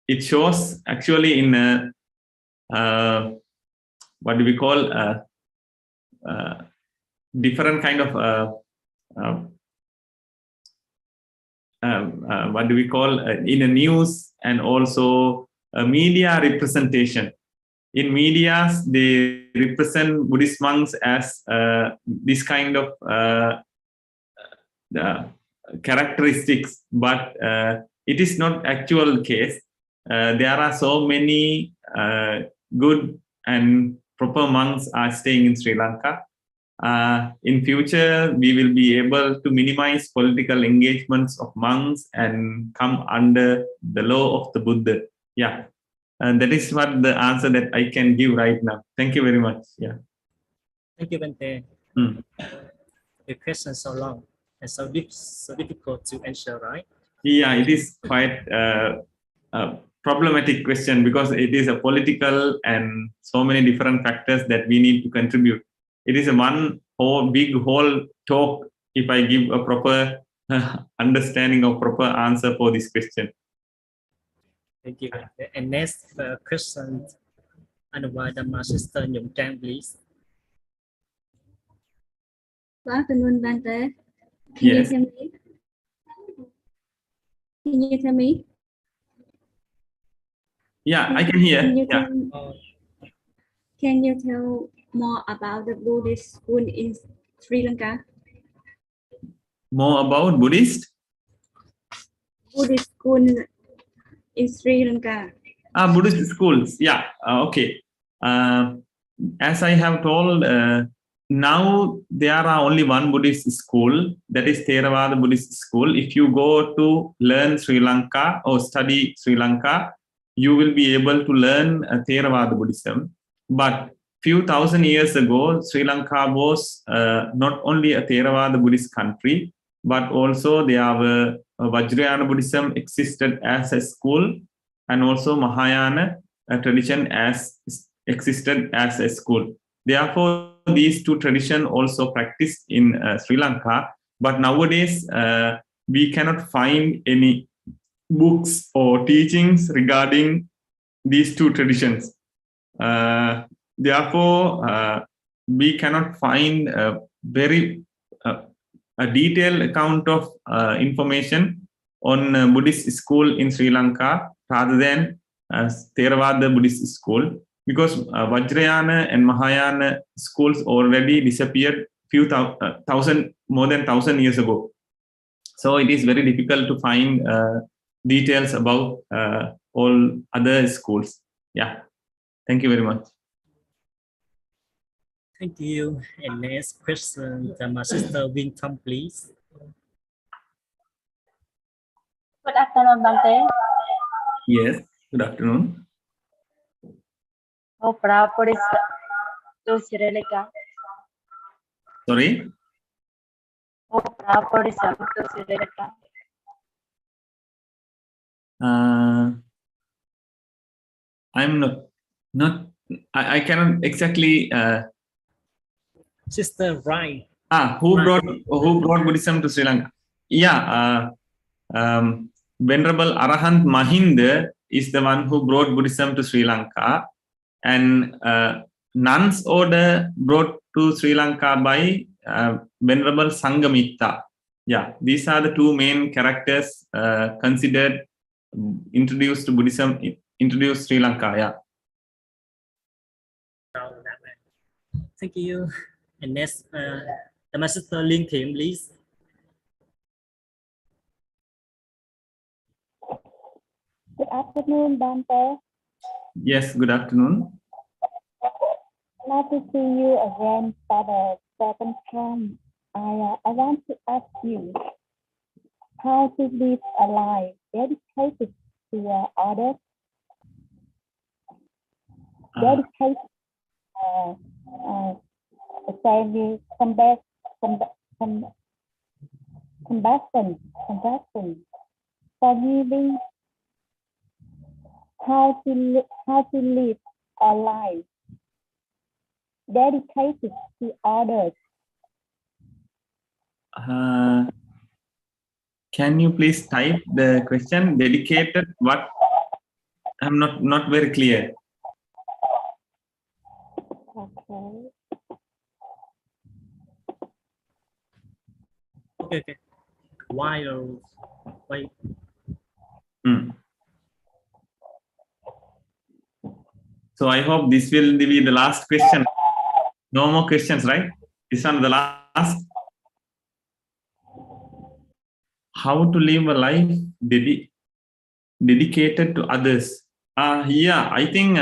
D: it shows actually in what do we call different kind of what do we call in a news and also a media representation. in medias they represent Buddhist monks as this kind of characteristics, but it is not actual case. There are so many good and proper monks are staying in Sri Lanka. In future, we will be able to minimize political engagements of monks and come under the law of the Buddha. Yeah, and that is what the answer that I can give right now. Thank you very much. Yeah.
A: Thank you, Bante. The question is so long and so difficult to answer, right?
D: Yeah, it is quite a problematic question because it is a political and so many different factors that we need to contribute. It is a one whole big whole talk if I give a proper understanding or proper answer for this question.
A: Thank you. And next question, Anwar my sister Nhung Trang, please.
N: Good afternoon, Bante.
D: Yes.
N: Can you tell me?
D: Yeah, I can hear.
N: Can you tell more about the Buddhist school in Sri Lanka?
D: More about Buddhist
N: school in Sri Lanka.
D: Buddhist schools. Yeah. Okay. As I have told, now there are only one Buddhist school, that is Theravada Buddhist school. If you go to learn Sri Lanka or study Sri Lanka, you will be able to learn Theravada Buddhism. But few thousand years ago, Sri Lanka was not only a Theravada Buddhist country, but also there were Vajrayana Buddhism existed as a school, and also Mahayana tradition as existed as a school. Therefore, these two traditions also practiced in Sri Lanka. But nowadays, we cannot find any books or teachings regarding these two traditions. Therefore, we cannot find a very a detailed account of information on Buddhist school in Sri Lanka rather than Theravada Buddhist school, because Vajrayana and Mahayana schools already disappeared more than 1,000 years ago. So it is very difficult to find details about all other schools. Yeah. Thank you very much.
A: Thank you. And next question, my sister Winton, please.
P: Good afternoon, Bante.
D: Yes, good afternoon.
P: How proud Buddhist to Sri Lanka?
D: Sorry?
P: How proud Buddhism to Sri Lanka?
D: I'm not I cannot exactly
A: Sister Rai.
D: Who brought Buddhism to Sri Lanka? Yeah, Venerable Arahant Mahinda is the one who brought Buddhism to Sri Lanka, and nuns order brought to Sri Lanka by Venerable Sangamitta. Yeah, these are the two main characters considered introduced to Buddhism, introduced Sri Lanka. Yeah.
A: Thank you. And next, my sister Linh Thiểm, please.
Q: Good afternoon, Bante.
D: Yes, good afternoon.
Q: Nice to see you again for the second time. I want to ask you how to live a life dedicated to others, dedicated compassion, forgiving. How to live a life dedicated to others.
D: Can you please type the question? Dedicated what? I'm not very clear.
A: Okay. Why?
D: So I hope this will be the last question. No more questions, right? This one the last. How to live a life dedicated to others? Yeah, I think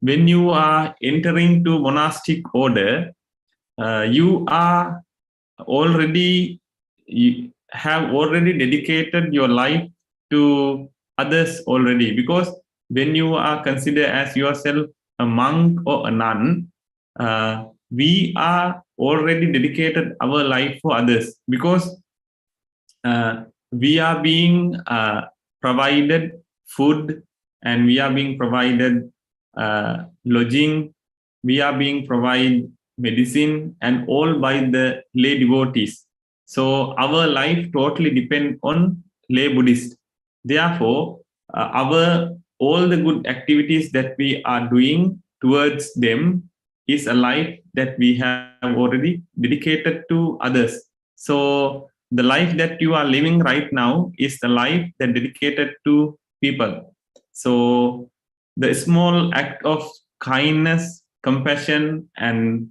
D: when you are entering to monastic order, you are already, you have already dedicated your life to others already, because when you are considered as yourself a monk or a nun, we are already dedicated our life for others, because we are being provided food, and we are being provided lodging, we are being provided medicine, and all by the lay devotees. So our life totally depends on lay Buddhists. Therefore, all the good activities that we are doing towards them is a life that we have already dedicated to others. So the life that you are living right now is the life that dedicated to people. So the small act of kindness, compassion, and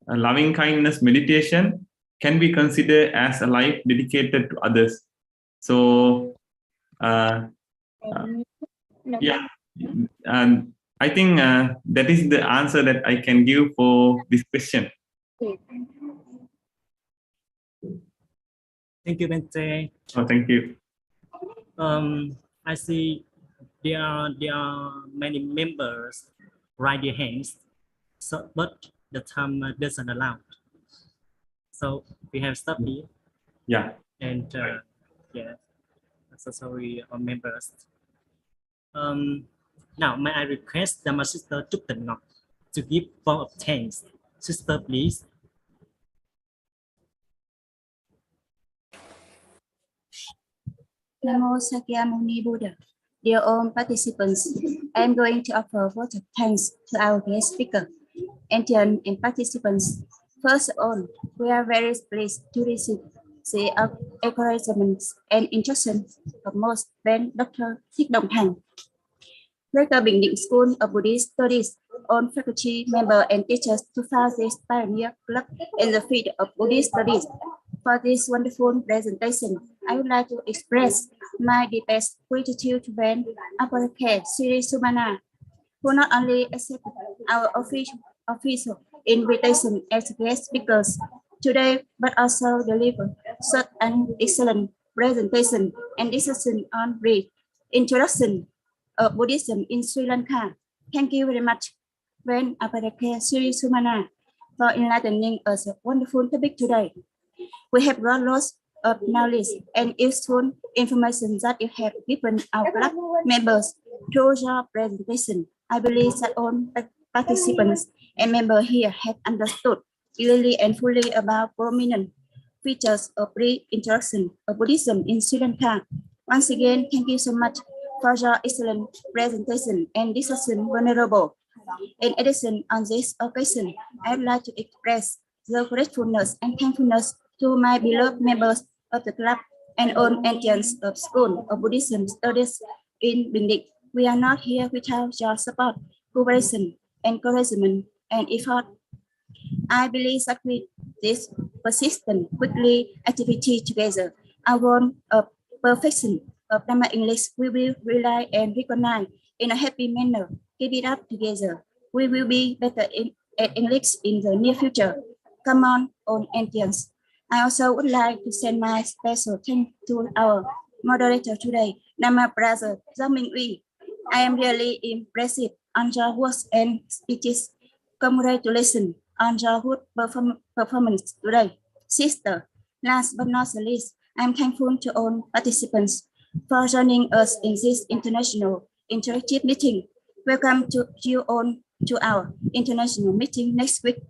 D: loving kindness meditation can be considered as a life dedicated to others. So yeah, and I think that is the answer that I can give for this question.
A: Thank you, Bente.
D: Oh, thank you.
A: I see there are many members raise their hands, so but the time doesn't allow. So we have stopped here.
D: Yeah.
A: And yeah, so sorry, members. Now may I request my sister Trúc Tịnh Ngọc to give vote of thanks. Sister, please.
R: Namo Sakyamuni Buddha. Dear all participants, I am going to offer vote of thanks to our guest speaker, Etienne, and participants. First of all, we are very pleased to receive the encouragement and instruction of most Ben Dr. Thích Đồng Hành, Rector Bình Định School of Buddhist Studies, all faculty members and teachers to found this pioneer club in the field of Buddhist studies. For this wonderful presentation, I would like to express my deepest gratitude to Ben Apparekke Sumana, who not only accepted our official invitation as guest speakers today, but also delivered such an excellent presentation and discussion on introduction of Buddhism in Sri Lanka. Thank you very much, Ben Apparekke Sumana, for enlightening us a wonderful topic today. We have got lots of knowledge and useful information that you have given our club members through your presentation. I believe that all participants and members here have understood clearly and fully about prominent features of reintroduction of Buddhism in Sri Lanka. Once again, thank you so much for your excellent presentation and discussion, Venerable. In addition, on this occasion, I would like to express the gratefulness and thankfulness to my beloved members of the club and all entrants of School of Buddhism Studies in Bình Định. We are not here without your support, cooperation, encouragement, and effort. I believe that with this persistent, quickly activity together, our goal of perfection of Dhamma English we will rely and recognize in a happy manner. Keep it up together. We will be better at English in the near future. Come on, all entrants. I also would like to send my special thanks to our moderator today, Nama Brother Zaming Uy. I am really impressed on your words and speeches. Congratulations on your good performance today. Sister, last but not the least, I am thankful to all participants for joining us in this international interactive meeting. Welcome to you all to our international meeting next week.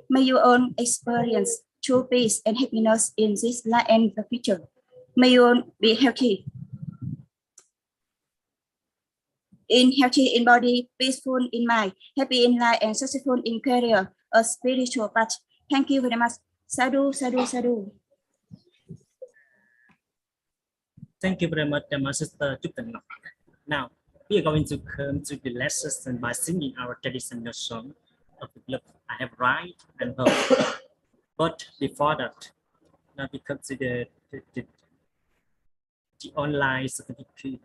R: May you all experience true peace and happiness in this life and the future. May you all be healthy. Healthy in body, peaceful in mind, happy in life, and successful in career, a spiritual path. Thank you very much. Sadhu, sadhu, sadhu.
A: Thank you very much, my sister Trúc Tịnh Ngọc. Now, We are going to come to the last session by singing our traditional song of the club. I have right and heard. But before that, now we consider the online certificate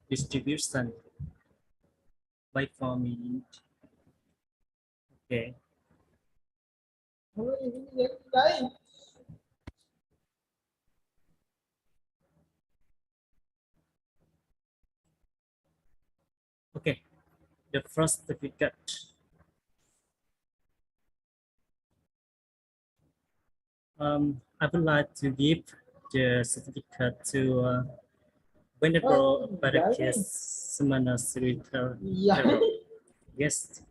A: distribution. Wait for me. Okay. Okay, the first certificate. I would like to give the certificate to Venerable Apparekke Sumana Srilanka, guest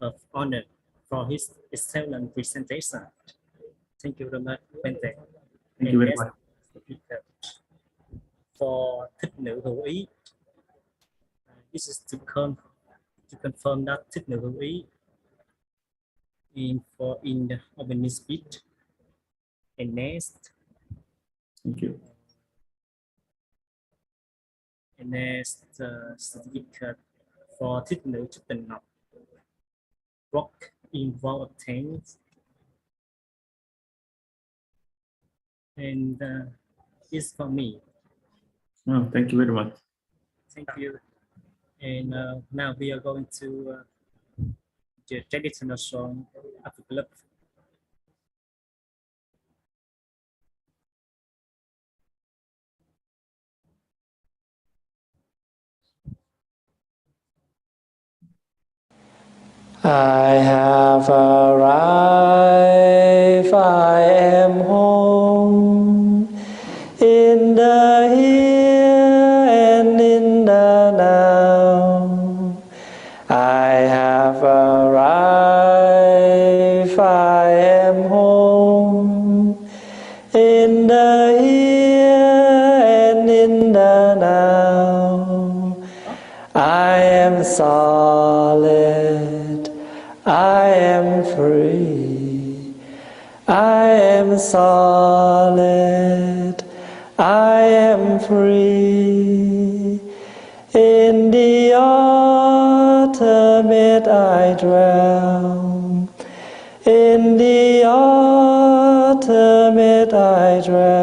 A: of honor for his excellent presentation. Thank you very much, Bente.
D: Thank you very much.
A: Certificate for Thích Nữ Hữu Ý. This is to confirm that Thích Nữ Hữu Ý in the opening speech. And next,
D: thank you.
A: And next certificate for Thích Nữ Trúc Tình Ngọc, work involved things. And it's for me.
D: Oh, thank you very much.
A: Thank you. And now we are going to the traditional song of the club.
S: I have arrived, I am home, in the here and in the now. I have arrived, I am home, in the here and in the now. I am solid, I am free. I am solid, I am free. In the ultimate I drown. In the ultimate I drown.